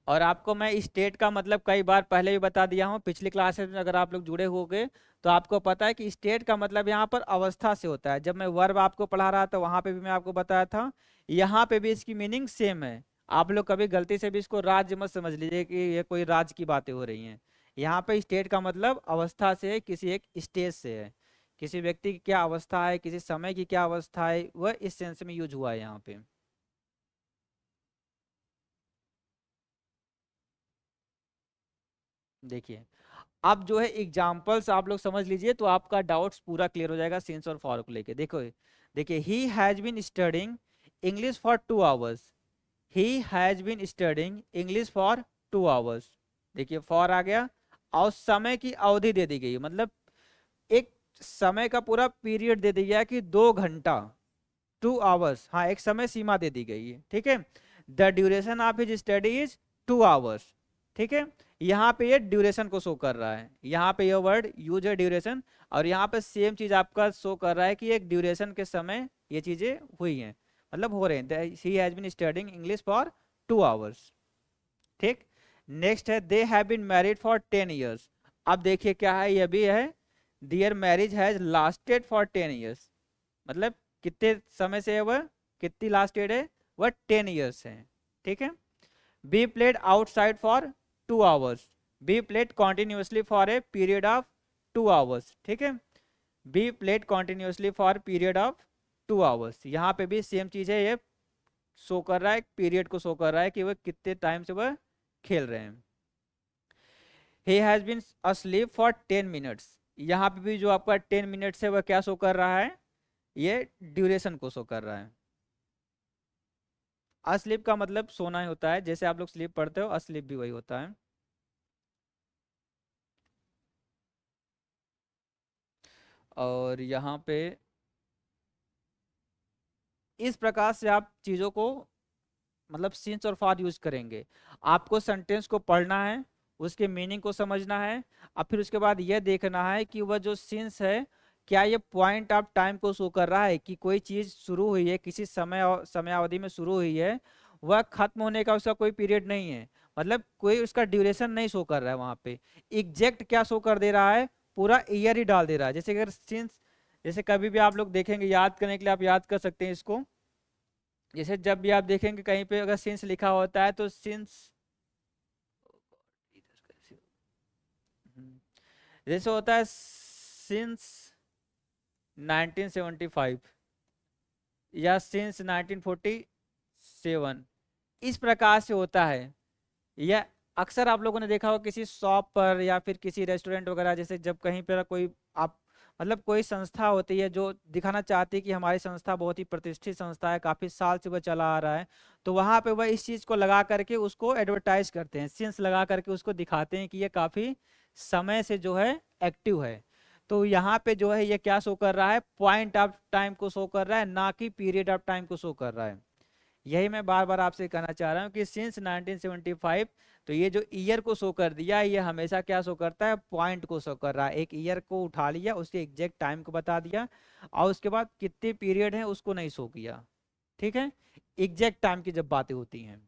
और आपको मैं स्टेट का मतलब कई बार पहले भी बता दिया हूँ पिछली क्लासेस में, अगर आप लोग जुड़े होंगे तो आपको पता है कि स्टेट का मतलब यहाँ पर अवस्था से होता है। जब मैं वर्ब आपको पढ़ा रहा था वहां पे भी मैं आपको बताया था, यहाँ पे भी इसकी मीनिंग सेम है। आप लोग कभी गलती से भी इसको राज्य मत समझ लीजिए कि ये कोई राज्य की बातें हो रही हैं। यहाँ पे स्टेट का मतलब अवस्था से है, किसी एक स्टेज से है, किसी व्यक्ति की क्या अवस्था है, किसी समय की क्या अवस्था है, वह इस सेंस में यूज हुआ है यहाँ पे। देखिए अब जो है एग्जाम्पल्स आप लोग समझ लीजिए तो आपका डाउट्स पूरा क्लियर हो जाएगा सिंस और फॉर को लेके। देखो देखिए, he has been studying English for 2 hours, he has been studying English for 2 hours, देखिए फॉर आ गया, और समय की अवधि दे दी गई है, मतलब एक समय का पूरा पीरियड दे दिया गया कि 2 घंटा, 2 आवर्स, हाँ एक समय सीमा दे दी गई है, ठीक है। The duration of his study is 2 hours, ठीक है। यहाँ पे ये ड्यूरेशन को शो कर रहा है, यहाँ पे ये वर्ड यूज है ड्यूरेशन, और यहाँ पे सेम चीज आपका शो कर रहा है कि एक ड्यूरेशन के समय ये चीजें हुई हैं, मतलब हो रहे हैं। He has been studying English for 2 hours, ठीक। नेक्स्ट है they have been married for 10 years, अब देखिए क्या है, ये भी है, their marriage has lasted for 10 years, मतलब कितने समय से है वह, कितनी लास्टेड है, वह 10 ईयर्स है, ठीक है। Be played outside for 2 hours, be played continuously for a period of 2 hours, ठीक है। Be played continuously for period of 2 hours, यहाँ पे भी सेम चीज है, ये शो कर रहा है, पीरियड को शो कर रहा है कि वह कितने टाइम से वह खेल रहे हैं। He has been asleep for 10 minutes, यहाँ पे भी जो आपका 10 मिनट्स है वह क्या शो कर रहा है, ये ड्यूरेशन को शो कर रहा है। अस्लीप का मतलब सोना ही होता है, जैसे आप लोग स्लीप पढ़ते हो अस्लीप भी वही होता है। और यहाँ पे इस प्रकार से आप चीजों को मतलब सिंस और फॉर यूज करेंगे। आपको सेंटेंस को पढ़ना है, उसके मीनिंग को समझना है, और फिर उसके बाद यह देखना है कि वह जो सिंस है क्या ये पॉइंट ऑफ टाइम को शो कर रहा है कि कोई चीज शुरू हुई है, किसी समयावधि में शुरू हुई है, वह खत्म होने का उसका कोई पीरियड नहीं है, मतलब कोई उसका ड्यूरेशन नहीं शो कर रहा है वहां पे। एग्जैक्ट क्या शो कर दे रहा है, पूरा ईयर ही डाल दे रहा है। जैसे अगर सिंस, जैसे कभी भी आप लोग देखेंगे, याद करने के लिए आप याद कर सकते हैं इसको, जैसे जब भी आप देखेंगे कहीं पे अगर सिंस लिखा होता है तो सिंस, जैसे होता है सिंस 1975 या सिंस 1947, इस प्रकार से होता है। या अक्सर आप लोगों ने देखा होगा किसी शॉप पर या फिर किसी रेस्टोरेंट वगैरह, जैसे जब कहीं पर कोई आप मतलब कोई संस्था होती है जो दिखाना चाहती है कि हमारी संस्था बहुत ही प्रतिष्ठित संस्था है, काफी साल से वह चला आ रहा है, तो वहां पे वह इस चीज को लगा करके उसको एडवर्टाइज करते हैं, सिंस लगा करके उसको दिखाते हैं कि ये काफी समय से जो है एक्टिव है। तो यहाँ पे जो है ये क्या शो कर रहा है, पॉइंट ऑफ टाइम को शो कर रहा है, ना कि पीरियड ऑफ टाइम को शो कर रहा है। यही मैं बार बार आपसे कहना चाह रहा हूँ कि सिंस 1975, तो ये जो ईयर को शो कर दिया, ये हमेशा क्या शो करता है, पॉइंट को शो कर रहा है। एक ईयर को उठा लिया, उसके एग्जैक्ट टाइम को बता दिया, और उसके बाद कितने पीरियड है उसको नहीं शो किया। ठीक है, एग्जैक्ट टाइम की जब बातें होती हैं।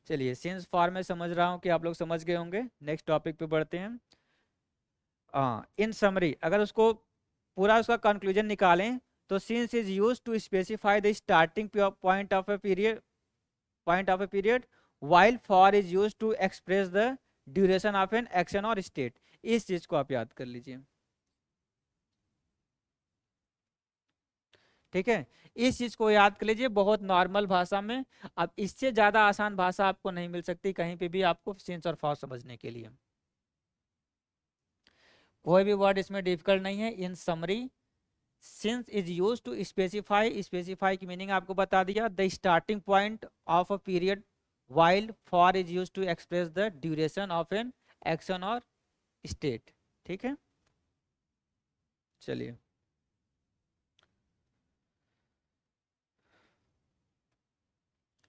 चलिए, सिंस फॉर में समझ रहा हूँ कि आप लोग समझ गए होंगे। नेक्स्ट टॉपिक पे बढ़ते हैं। इन समरी, अगर उसको पूरा उसका कंक्लूजन निकालें, तो since is use to specify the starting point of a period, while for is used to express the duration of an action or state। इस चीज को आप याद कर लीजिए। ठीक है, इस चीज को याद कर लीजिए बहुत नॉर्मल भाषा में। अब इससे ज्यादा आसान भाषा आपको नहीं मिल सकती कहीं पे भी आपको सिंस और फॉर समझने के लिए। कोई भी वर्ड इसमें डिफिकल्ट नहीं है। In summary, since is use to specify, specify की मीनिंग आपको बता दिया, the starting point of a period, while for is used to express the duration of an action or state। ठीक है, चलिए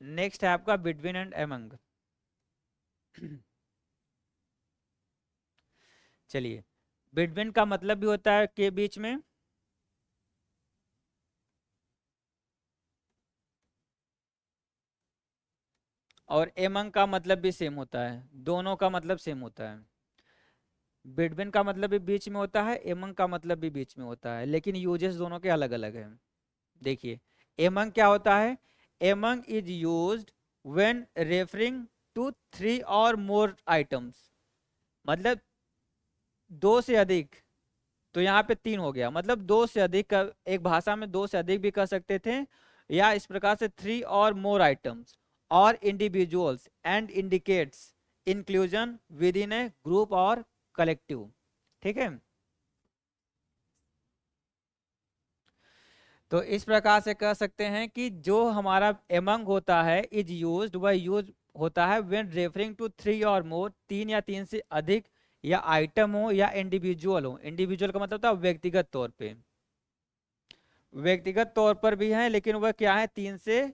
नेक्स्ट है आपका बिटवीन एंड एमंग। चलिए, बिटवीन का मतलब भी होता है के बीच में, और एमंग का मतलब भी सेम होता है, दोनों का मतलब सेम होता है। बिटवीन का मतलब भी बीच में होता है, एमंग का मतलब भी बीच में होता है, लेकिन यूजेस दोनों के अलग अलग हैं। देखिए, एमंग क्या होता है, among is used when referring to three or more items, मतलब दो से अधिक। तो यहाँ पे तीन हो गया, मतलब दो से अधिक का, एक भाषा में दो से अधिक भी कर सकते थे, या इस प्रकार से थ्री और मोर आइटम्स और individuals, and indicates inclusion with in A group और कलेक्टिव। ठीक है, तो इस प्रकार से कह सकते हैं कि जो हमारा एमंग होता है इज यूज्ड, वह यूज होता है when referring to three or मोर, तीन या तीन से अधिक, या आइटम हो या इंडिविजुअल हो। इंडिविजुअल का मतलब होता है व्यक्तिगत तौर पे, व्यक्तिगत तौर पर भी हैं, लेकिन वह क्या है, तीन से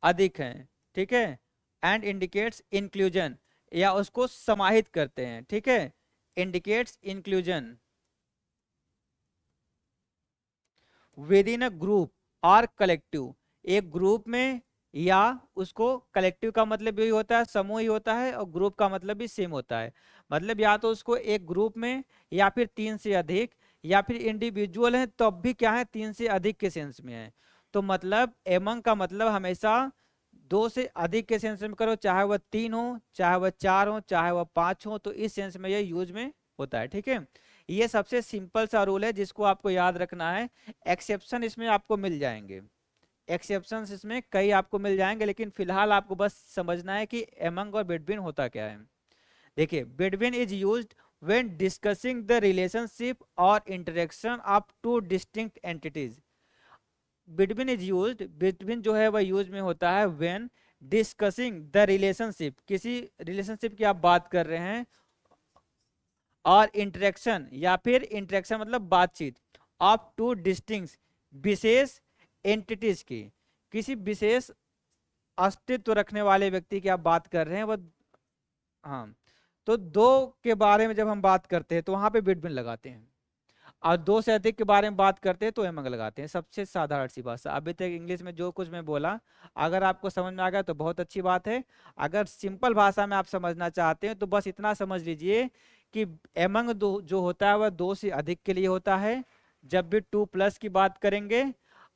अधिक हैं। ठीक है, एंड इंडिकेट्स इंक्लूजन, या उसको समाहित करते हैं। ठीक है, indicates inclusion with in a group और कलेक्टिव, एक ग्रुप में, या उसको कलेक्टिव का मतलब भी होता है, समूह ही होता है, और ग्रुप का मतलब भी सेम होता है। मतलब या तो उसको एक ग्रुप में, या फिर तीन से अधिक, या फिर इंडिविजुअल है तब भी क्या है, तीन से अधिक के सेंस में है। तो मतलब एमंग का मतलब हमेशा दो से अधिक के सेंस में करो, चाहे वह तीन हो, चाहे वह चार हो, चाहे वह पांच हो, तो इस सेंस में यह यूज में होता है। ठीक है, ये सबसे सिंपल सा रूल है जिसको आपको याद रखना है। एक्सेप्शन इसमें आपको मिल जाएंगे, एक्सेप्शंस इसमें कई आपको मिल जाएंगे, लेकिन फिलहाल आपको बस समझना है कि एमंग और बिटवीन होता क्या है। देखिए, between is used when discussing the relationship और interaction of two distinct entities. Between is used, between जो है वह यूज में होता है व्हेन डिस्कसिंग द रिलेशनशिप, किसी रिलेशनशिप की आप बात कर रहे हैं, और इंटरेक्शन, या फिर इंटरेक्शन मतलब बातचीत, ऑफ टू डिस्टिंक्ट, विशेष एंटिटीज की, किसी विशेष अस्तित्व रखने वाले व्यक्ति की आप बात कर रहे हैं वो। हाँ, तो दो के बारे में जब हम बात करते हैं तो वहां पे बिटवीन लगाते हैं, और दो से अधिक के बारे में बात करते हैं तो एमंग लगाते हैं। सबसे साधारण सी भाषा, अभी तक इंग्लिश में जो कुछ मैं बोला, अगर आपको समझ में आ गया तो बहुत अच्छी बात है। अगर सिंपल भाषा में आप समझना चाहते हैं तो बस इतना समझ लीजिए कि एमंग जो होता है वह दो से अधिक के लिए होता है जब भी टू प्लस की बात करेंगे,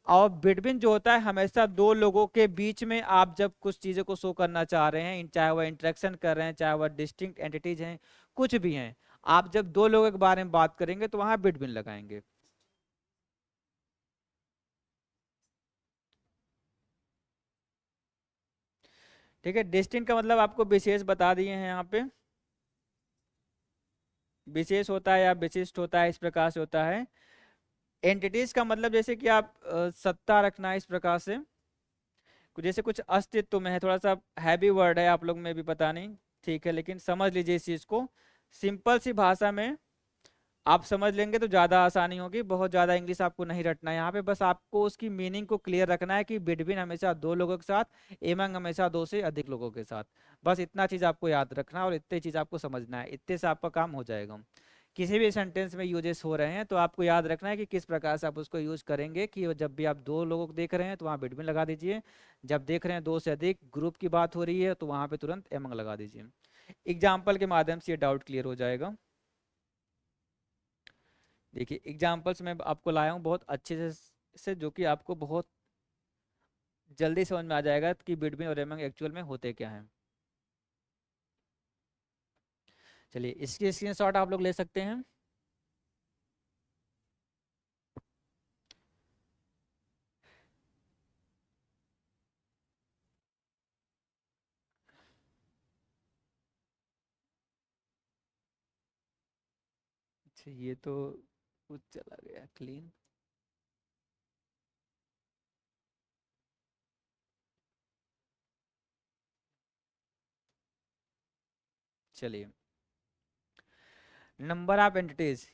और बिटवीन जो होता है हमेशा दो लोगों के बीच में आप जब कुछ चीजों को शो करना चाह रहे हैं, चाहे वह इंटरेक्शन कर रहे हैं, चाहे वह डिस्टिंक्ट एंटिटीज हैं, कुछ भी हैं, आप जब दो लोगों के बारे में बात करेंगे तो वहां बिटवीन लगाएंगे। ठीक है, डिस्टिंक्ट का मतलब आपको विशेष बता दिए हैं यहाँ पे, विशेष होता है या विशिष्ट होता है, इस प्रकार से होता है। एंटिटीज का मतलब जैसे कि आप सत्ता रखना है, इस प्रकार से जैसे कुछ अस्तित्व में है, थोड़ा सा हैवी वर्ड है, आप लोग में भी पता नहीं, ठीक है, लेकिन समझ लीजिए इस चीज को। सिंपल सी भाषा में आप समझ लेंगे तो ज़्यादा आसानी होगी, बहुत ज़्यादा इंग्लिश आपको नहीं रटना है यहाँ पे, बस आपको उसकी मीनिंग को क्लियर रखना है कि बिटवीन हमेशा दो लोगों के साथ, एमंग हमेशा दो से अधिक लोगों के साथ। बस इतना चीज़ आपको याद रखना है और इतने चीज़ आपको समझना है, इतने से आपका काम हो जाएगा। किसी भी सेंटेंस में यूजेस हो रहे हैं तो आपको याद रखना है कि किस प्रकार से आप उसको यूज करेंगे, कि जब भी आप दो लोगों को देख रहे हैं तो वहाँ बिटवीन लगा दीजिए, जब देख रहे हैं दो से अधिक ग्रुप की बात हो रही है तो वहाँ पे तुरंत एमंग लगा दीजिए। एग्जाम्पल के माध्यम से ये डाउट क्लियर हो जाएगा। देखिए एग्जाम्पल्स मैं आपको लाया हूँ बहुत अच्छे से जो कि आपको बहुत जल्दी समझ में आ जाएगा कि बिटवीन और एमंग एक्चुअल में होते क्या हैं। चलिए इसके स्क्रीनशॉट आप लोग ले सकते हैं। अच्छा ये तो कुछ चला गया क्लीन। चलिए नंबर ऑफ एंटिटीज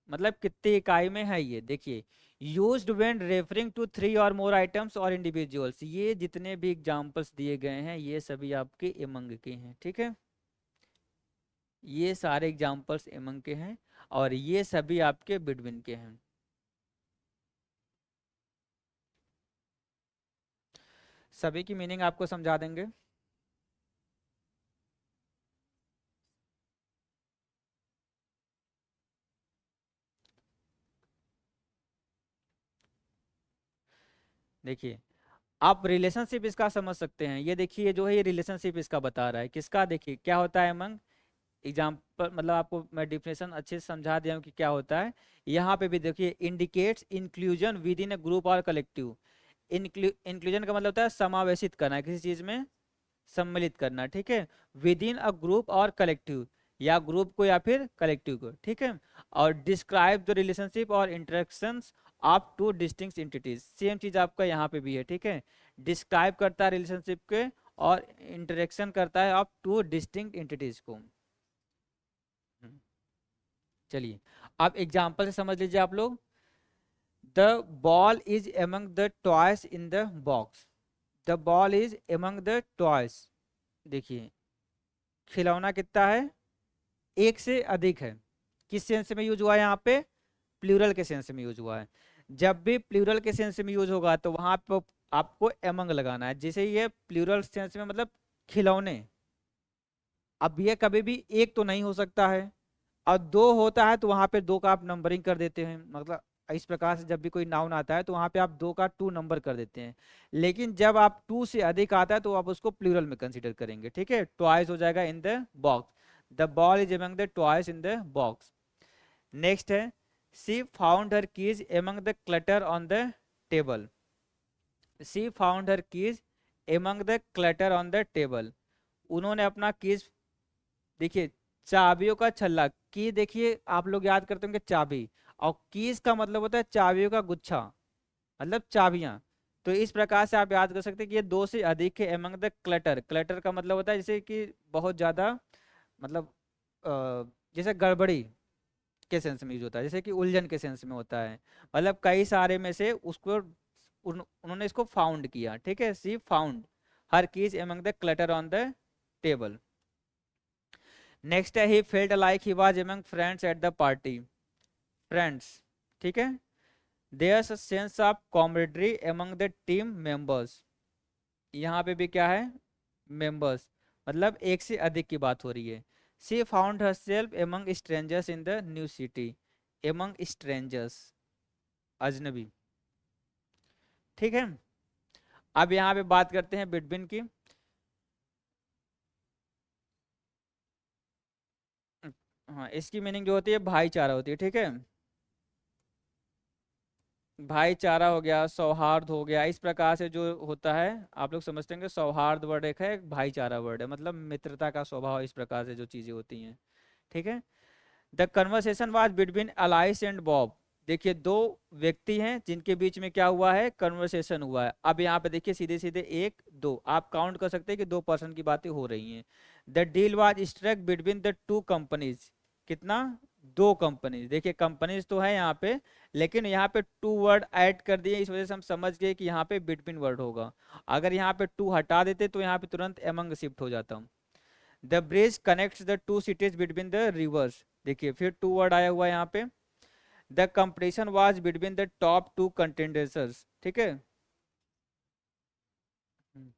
मतलब कितनी इकाई में है ये, देखिए used when referring to three or more items और इंडिविजुअल्स, ये जितने भी एग्जांपल्स दिए गए हैं ये सभी आपके एमंग के हैं, ठीक है, ये सारे एग्जांपल्स एमंग के हैं और ये सभी आपके बिटवीन के हैं। सभी की मीनिंग आपको समझा देंगे। देखिए आप रिलेशनशिप इसका समझ सकते हैं, ये देखिए जो है ये रिलेशनशिप इसका बता रहा है किसका, देखिए क्या होता है एमंग। एग्जाम्पल मतलब आपको मैं डिफिनेशन अच्छे से समझा दिया हूँ कि क्या होता है। यहाँ पे भी देखिए indicates inclusion with in A group और कलेक्टिव। इंक्लूजन का मतलब होता है समावेशित करना, किसी चीज में सम्मिलित करना, ठीक है, विद इन अ ग्रुप और कलेक्टिव, या ग्रुप को या फिर कलेक्टिव को, ठीक है। और डिस्क्राइब द रिलेशनशिप और interactions of two distinct entities, same चीज आपका यहाँ पे भी है, ठीक है, डिस्क्राइब करता है रिलेशनशिप के और इंटरेक्शन करता है ऑफ टू डिस्टिंक्ट एंटिटीज को। हम्म, चलिए अब एग्जाम्पल से समझ लीजिए आप लोग। The ball is among the toys in the box, the ball is among the toys, देखिए खिलौना कितना है, एक से अधिक है, किस सेंस में यूज हुआ है यहाँ पे, प्लूरल के सेंस में यूज हुआ है। जब भी प्लूरल के सेंस में यूज होगा तो वहां पर आपको एमंग लगाना है, जैसे ये प्लूरल सेंस में मतलब खिलौने, अब ये कभी भी एक तो नहीं हो सकता है, और दो होता है तो वहां पे दो का आप नंबरिंग कर देते हैं, मतलब इस प्रकार से जब भी कोई नाउन आता है तो वहां पे आप दो का टू नंबर कर देते हैं। लेकिन जब आप टू से अधिक आता है तो आप उसको प्लूरल में कंसीडर करेंगे, ठीक है, ट्वाइस हो जाएगा in the box, the ball is among the twice in the box. Next है she found her keys among the clutter on the table, she found her keys among the clutter on the table, उन्होंने अपना कीज, देखिए चाबियों का छल्ला, की देखिए आप लोग याद करते होंगे चाबी, और कीज का मतलब होता है चाबियों का गुच्छा, मतलब चाबियां। तो इस प्रकार से आप याद कर सकते हैं कि ये दो से अधिक है एमंग द क्लटर, क्लटर का मतलब होता है जैसे कि बहुत ज्यादा, मतलब जैसे गड़बड़ी के सेंस में यूज होता है, जैसे कि उलझन के सेंस में होता है, मतलब कई सारे में से उसको उन्होंने इसको फाउंड किया, ठीक है, she found her keys among the clutter on the table. Next है he felt like he was among friends at the party, friends, ठीक है, there's a sense of camaraderie among the team members, यहाँ पे भी क्या है, मेंबर्स, मतलब एक से अधिक की बात हो रही है। She found herself among strangers in the new city, among strangers, अजनबी, ठीक है। अब यहाँ पे बात करते हैं बिटवीन की। हाँ इसकी मीनिंग जो होती है भाईचारा होती है, ठीक है, भाईचारा हो गया, सौहार्द हो गया, इस प्रकार से जो होता है आप लोग समझते हैं, सौहार्द वर्ड एक है, एक भाईचारा वर्ड है, मतलब मित्रता का स्वभाव, इस प्रकार से जो चीजें होती हैं, ठीक है। The conversation was between Alice and Bob, देखिए दो व्यक्ति हैं जिनके बीच में क्या हुआ है, कन्वर्सेशन हुआ है। अब यहाँ पे देखिए सीधे सीधे एक दो आप काउंट कर सकते हैं कि दो पर्सन की बातें हो रही हैं। The deal was struck between the two companies, कितना, दो कंपनीज। देखिए कंपनीज तो है यहाँ पे, लेकिन यहाँ पे टू वर्ड ऐड कर दिए, इस वजह से हम समझ गए कि यहाँ पे बिटवीन वर्ड होगा। अगर यहाँ पे टू हटा देते तो यहाँ पे तुरंत एमंग शिफ्ट हो जाता। The bridge connects the two cities between the rivers. देखिए फिर टू वर्ड आया हुआ है यहाँ पे। The competition was between the top two contenders, ठीक है। हम्म,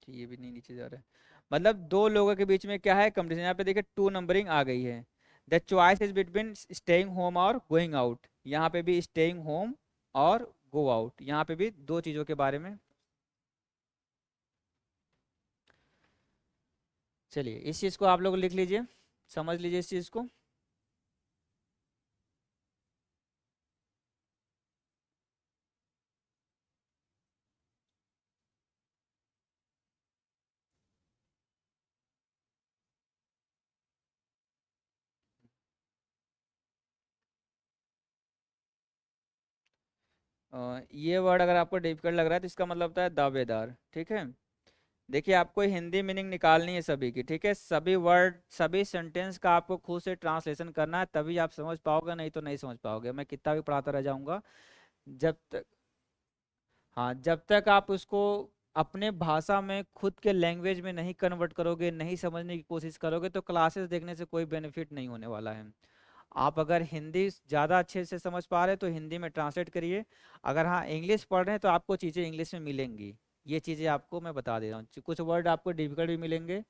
ये भी नहीं नीचे जा रहा है। मतलब दो लोगों के बीच में क्या है, कंपटीशन। यहाँ पे देखिए टू नंबरिंग आ गई है। The choice is between staying home और गोइंग आउट। यहाँ पे भी स्टेइंग होम और गो आउट, यहाँ पे भी दो चीजों के बारे में। चलिए इस चीज को आप लोग लिख लीजिए, समझ लीजिए इस चीज को। ये वर्ड अगर आपको डिफिकल्ट लग रहा है तो इसका मतलब होता है दावेदार, ठीक है। देखिए आपको हिंदी मीनिंग निकालनी है सभी की, ठीक है। सभी वर्ड सभी सेंटेंस का आपको खुद से ट्रांसलेशन करना है, तभी आप समझ पाओगे, नहीं तो नहीं समझ पाओगे। मैं कितना भी पढ़ाता रह जाऊंगा जब तक, हाँ जब तक आप उसको अपने भाषा में खुद के लैंग्वेज में नहीं कन्वर्ट करोगे, नहीं समझने की कोशिश करोगे, तो क्लासेस देखने से कोई बेनिफिट नहीं होने वाला है। आप अगर हिंदी ज़्यादा अच्छे से समझ पा रहे हैं तो हिंदी में ट्रांसलेट करिए। अगर हाँ इंग्लिश पढ़ रहे हैं तो आपको चीज़ें इंग्लिश में मिलेंगी। ये चीज़ें आपको मैं बता दे रहा हूँ। कुछ वर्ड आपको डिफिकल्ट भी मिलेंगे,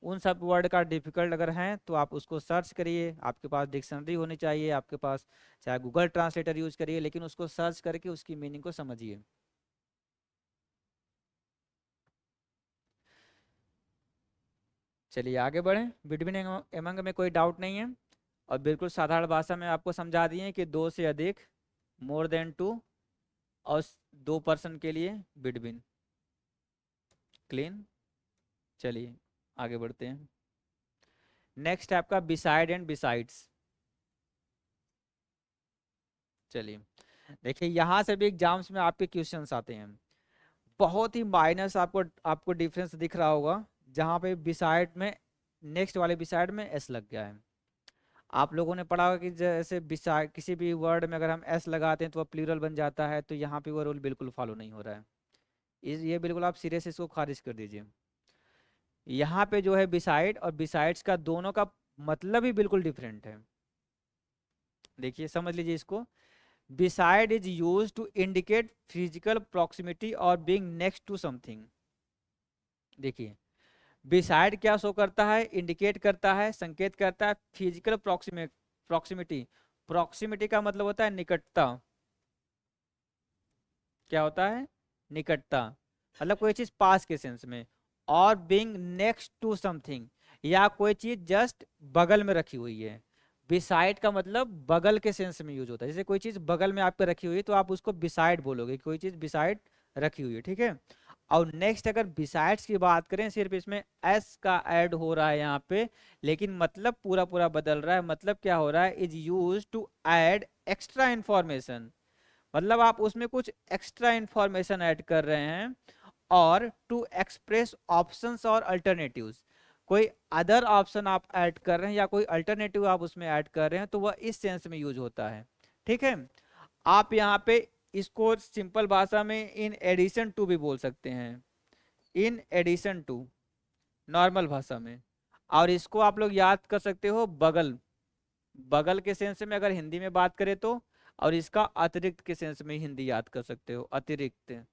उन सब वर्ड का डिफिकल्ट अगर हैं तो आप उसको सर्च करिए। आपके पास डिक्शनरी होनी चाहिए, आपके पास चाहे गूगल ट्रांसलेटर यूज करिए, लेकिन उसको सर्च करके उसकी मीनिंग को समझिए। चलिए आगे बढ़ें। बिटवीन एमंग में कोई डाउट नहीं है, और बिल्कुल साधारण भाषा में आपको समझा दिए कि दो से अधिक, मोर देन टू, और दो पर्सन के लिए बिटवीन। क्लीन। चलिए आगे बढ़ते हैं। नेक्स्ट है आपका बिसाइड एंड बिसाइड्स। चलिए देखिए यहाँ से भी एग्जाम्स में आपके क्वेश्चंस आते हैं। बहुत ही माइनस आपको आपको डिफरेंस दिख रहा होगा, जहाँ पे बिसाइड में, नेक्स्ट वाले बिसाइड में एस लग गया है। आप लोगों ने पढ़ा होगा कि जैसे बिसाइड किसी भी वर्ड में अगर हम एस लगाते हैं तो वह प्लूरल बन जाता है, तो यहाँ पे वो रूल बिल्कुल फॉलो नहीं हो रहा है। ये बिल्कुल आप सिरे से इसको खारिज कर दीजिए। यहाँ पे जो है बिसाइड और बिसाइड्स का दोनों का मतलब ही बिल्कुल डिफरेंट है। देखिए समझ लीजिए इसको। Beside is use to indicate physical proximity और बीइंग नेक्स्ट टू समथिंग। देखिए बिसाइड क्या शो करता है, इंडिकेट करता है, संकेत करता है फिजिकल प्रॉक्सिमिटी। प्रॉक्सिमिटी का मतलब होता है निकटता। क्या होता है, निकटता, मतलब कोई चीज पास के सेंस में। और बीइंग नेक्स्ट टू समथिंग, या कोई चीज जस्ट बगल में रखी हुई है। बिसाइड का मतलब बगल के सेंस में यूज होता है। जैसे कोई चीज बगल में आपके रखी हुई है तो आप उसको बिसाइड बोलोगे, कोई चीज बिसाइड रखी हुई है, ठीक है। और नेक्स्ट अगर बिसाइड्स की बात करें, सिर्फ इसमें एस का ऐड हो रहा है यहाँ पे, लेकिन मतलब पूरा पूरा बदल रहा है। मतलब क्या हो रहा है, is use to add extra information. मतलब आप उसमें कुछ एक्स्ट्रा इंफॉर्मेशन ऐड कर रहे हैं। और टू एक्सप्रेस ऑप्शंस और अल्टरनेटिव्स, कोई अदर ऑप्शन आप ऐड कर रहे हैं या कोई अल्टरनेटिव आप उसमें ऐड कर रहे हैं, तो वह इस सेंस में यूज होता है, ठीक है। आप यहाँ पे इसको सिंपल भाषा में इन एडिशन टू भी बोल सकते हैं, इन एडिशन टू, नॉर्मल भाषा में। और इसको आप लोग याद कर सकते हो बगल, बगल के सेंस में अगर हिंदी में बात करें तो। और इसका अतिरिक्त के सेंस में हिंदी याद कर सकते हो, अतिरिक्त।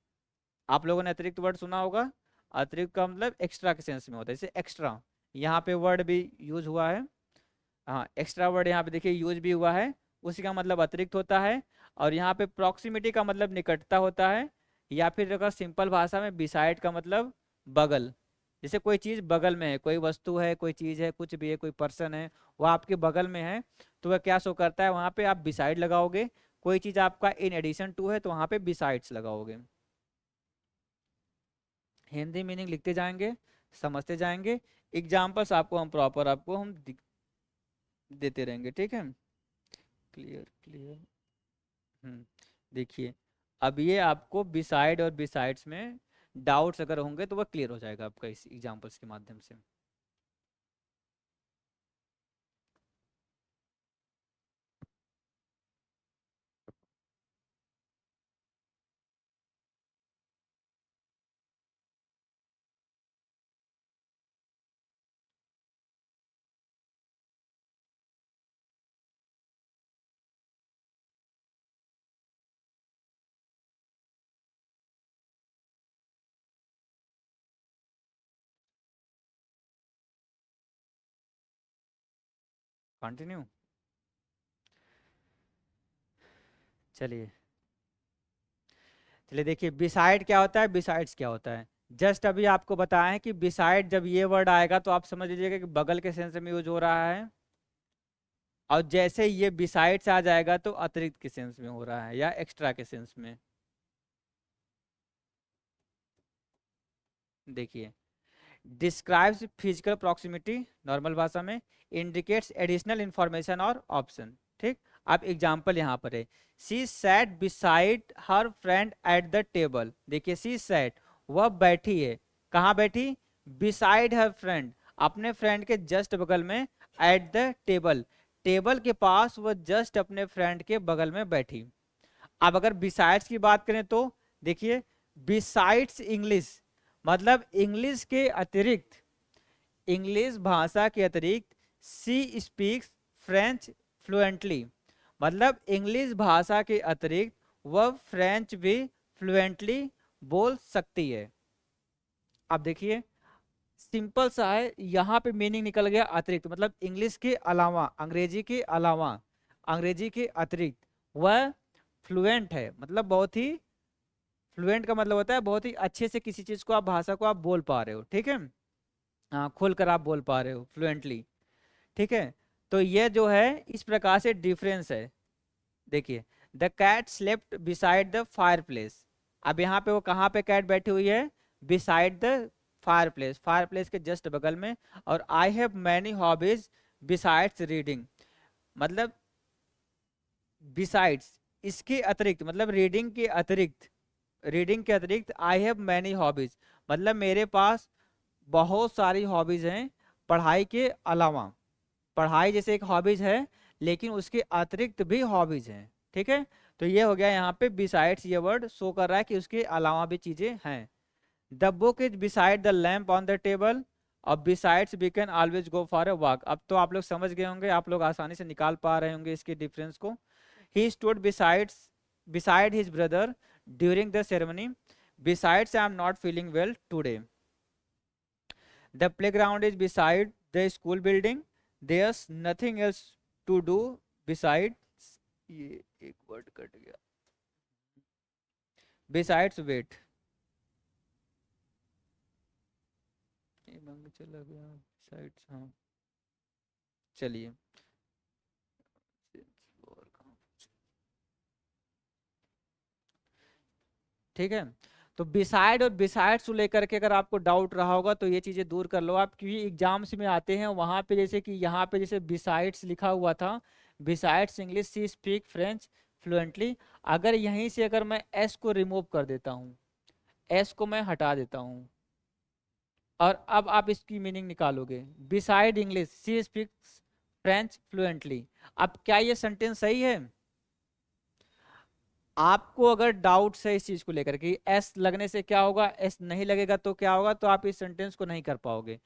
आप लोगों ने अतिरिक्त वर्ड सुना होगा। अतिरिक्त का मतलब एक्स्ट्रा के सेंस में होता है, जैसे एक्स्ट्रा, यहाँ पे वर्ड भी यूज हुआ है। हाँ एक्स्ट्रा वर्ड यहाँ पे देखिए यूज भी हुआ है, उसी का मतलब अतिरिक्त होता है। और यहाँ पे प्रॉक्सिमिटी का मतलब निकटता होता है। या फिर अगर सिंपल भाषा में बिसाइड का मतलब बगल। जैसे कोई चीज बगल में है, कोई वस्तु है, कोई चीज है, कुछ भी है, कोई पर्सन है, वो आपके बगल में है, तो वह क्या शो करता है, वहां पे आप बिसाइड लगाओगे। कोई चीज आपका इन एडिशन टू है तो वहां पे बिसाइड्स लगाओगे। हिंदी मीनिंग लिखते जाएंगे, समझते जाएंगे। एग्जाम्पल्स आपको हम प्रॉपर आपको हम देते रहेंगे, ठीक है। Clear clear. हम्म। देखिए अब ये आपको बिसाइड और बिसाइड्स में डाउट्स अगर होंगे तो वह क्लियर हो जाएगा आपका इस एग्जाम्पल्स के माध्यम से। कंटिन्यू। चलिए चलिए देखिए, बिसाइड क्या होता है, बिसाइड्स क्या होता है। जस्ट अभी आपको बताया है कि बिसाइड जब ये वर्ड आएगा तो आप समझ लीजिएगा कि बगल के सेंस में यूज हो रहा है, और जैसे ये बिसाइड्स आ जाएगा तो अतिरिक्त के सेंस में हो रहा है या एक्स्ट्रा के सेंस में। देखिए, डिस्क्राइब्स फिजिकल प्रॉक्सिमिटी, नॉर्मल भाषा में, इंडिकेट्स एडिशनल इंफॉर्मेशन और ऑप्शन। ठीक, अब एग्जांपल यहाँ पर है, she sat beside her friend at the table. देखिए, सी सैट, वह बैठी है, कहाँ बैठी, बिसाइड हर फ्रेंड, अपने फ्रेंड के जस्ट बगल में, एट द टेबल, टेबल के पास वह जस्ट अपने फ्रेंड के बगल में बैठी। अब अगर बिसाइड्स की बात करें तो देखिए, बिसाइड्स इंग्लिश, मतलब इंग्लिश के अतिरिक्त, इंग्लिश भाषा के अतिरिक्त, सी स्पीक्स फ्रेंच फ्लुएंटली, मतलब इंग्लिश भाषा के अतिरिक्त वह फ्रेंच भी फ्लुएंटली बोल सकती है। अब देखिए, सिंपल सा है, यहाँ पे मीनिंग निकल गया अतिरिक्त, मतलब इंग्लिश के अलावा, अंग्रेजी के अलावा, अंग्रेजी के अतिरिक्त वह फ्लुएंट है, मतलब बहुत ही, फ्लुएंट का मतलब होता है बहुत ही अच्छे से किसी चीज को, आप भाषा को आप बोल पा रहे हो। ठीक है, हाँ, खोल कर आप बोल पा रहे हो फ्लुएंटली। ठीक है, तो ये जो है इस प्रकार से डिफरेंस है। देखिए, the cat slept beside the fireplace. अब यहाँ पे वो कहाँ पे कैट बैठी हुई है, beside the fire place, fire place के जस्ट बगल में। और I have many hobbies besides reading, मतलब बिसाइड्स, इसके अतिरिक्त, मतलब रीडिंग के अतिरिक्त, रीडिंग के अतिरिक्त आई हैव मैनी हॉबीज, मतलब मेरे पास बहुत सारी हॉबीज हैं पढ़ाई के अलावा। पढ़ाई जैसे एक हॉबीज है, लेकिन उसके अतिरिक्त भी हॉबीज हैं। ठीक है, तो ये हो गया यहाँ पे बिसाइड्स, ये वर्ड शो कर रहा है कि उसके अलावा भी चीजें हैं। The book is beside the lamp on the table, और besides we can always go for a walk. अब तो आप लोग समझ गए होंगे, आप लोग आसानी से निकाल पा रहे होंगे इसके डिफरेंस को। He stood beside his brother during the ceremony, besides I am not feeling well today. The playground is beside the school building, there's nothing else to do besides, ये एक वर्ड कट गया, besides wait, ये मंग चला गया, besides, हाँ, चलिए, ठीक है। तो बिसाइड और बिसाइड्स को लेकर के अगर आपको डाउट रहा होगा तो ये चीजें दूर कर लो आप, क्योंकि एग्जाम्स में आते हैं वहां पे, जैसे कि यहाँ पे जैसे बिसाइड्स लिखा हुआ था, बिसाइड्स इंग्लिश सी स्पीक फ्रेंच फ्लुएंटली, अगर यहीं से अगर मैं एस को रिमूव कर देता हूँ, एस को मैं हटा देता हूँ, और अब आप इसकी मीनिंग निकालोगे, बिसाइड इंग्लिश सी स्पीक फ्रेंच फ्लुएंटली। अब क्या ये सेंटेंस सही है? आपको अगर डाउट्स है इस चीज को लेकर कि एस लगने से क्या होगा, एस नहीं लगेगा तो क्या होगा, तो आप इस सेंटेंस को नहीं कर पाओगे।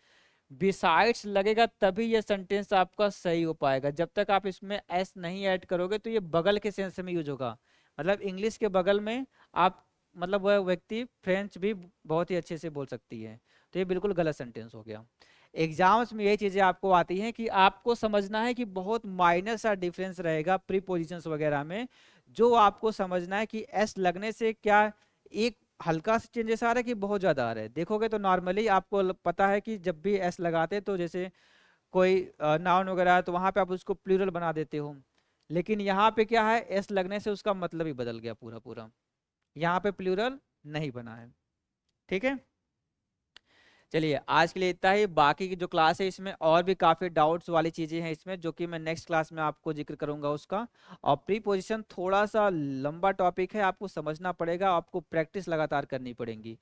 बिसाइड्स लगेगा तभी ये सेंटेंस आपका सही हो पाएगा, जब तक आप इसमें एस नहीं ऐड करोगे तो ये बगल के सेंस में यूज होगा, मतलब इंग्लिश के बगल में आप, मतलब वह व्यक्ति फ्रेंच भी बहुत ही अच्छे से बोल सकती है, तो ये बिल्कुल गलत सेंटेंस हो गया। एग्जाम्स में ये चीजें आपको आती हैं कि आपको समझना है कि बहुत माइनर सा डिफरेंस रहेगा प्रीपोजिशंस वगैरह में, जो आपको समझना है कि एस लगने से क्या एक हल्का सा चेंजेस आ रहा है कि बहुत ज्यादा आ रहा है। देखोगे तो नॉर्मली आपको पता है कि जब भी एस लगाते तो जैसे कोई नाउन वगैरह है तो वहां पे आप उसको प्लूरल बना देते हो, लेकिन यहाँ पे क्या है, एस लगने से उसका मतलब ही बदल गया पूरा पूरा, यहाँ पे प्लूरल नहीं बना है। ठीक है, चलिए आज के लिए इतना ही, बाकी की जो क्लास है इसमें और भी काफ़ी डाउट्स वाली चीज़ें हैं इसमें, जो कि मैं नेक्स्ट क्लास में आपको जिक्र करूंगा उसका। और प्रीपोजिशन थोड़ा सा लंबा टॉपिक है, आपको समझना पड़ेगा, आपको प्रैक्टिस लगातार करनी पड़ेगी।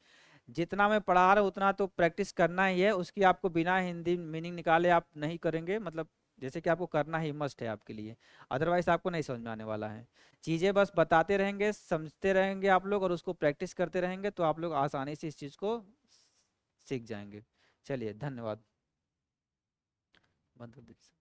जितना मैं पढ़ा रहा हूँ उतना तो प्रैक्टिस करना ही है, उसकी आपको बिना हिंदी मीनिंग निकाले आप नहीं करेंगे, मतलब जैसे कि आपको करना ही मस्ट है आपके लिए, अदरवाइज आपको नहीं समझ में आने वाला है। चीज़ें बस बताते रहेंगे, समझते रहेंगे आप लोग, और उसको प्रैक्टिस करते रहेंगे तो आप लोग आसानी से इस चीज़ को सीख जाएंगे। चलिए धन्यवाद, बंद कर दीजिए।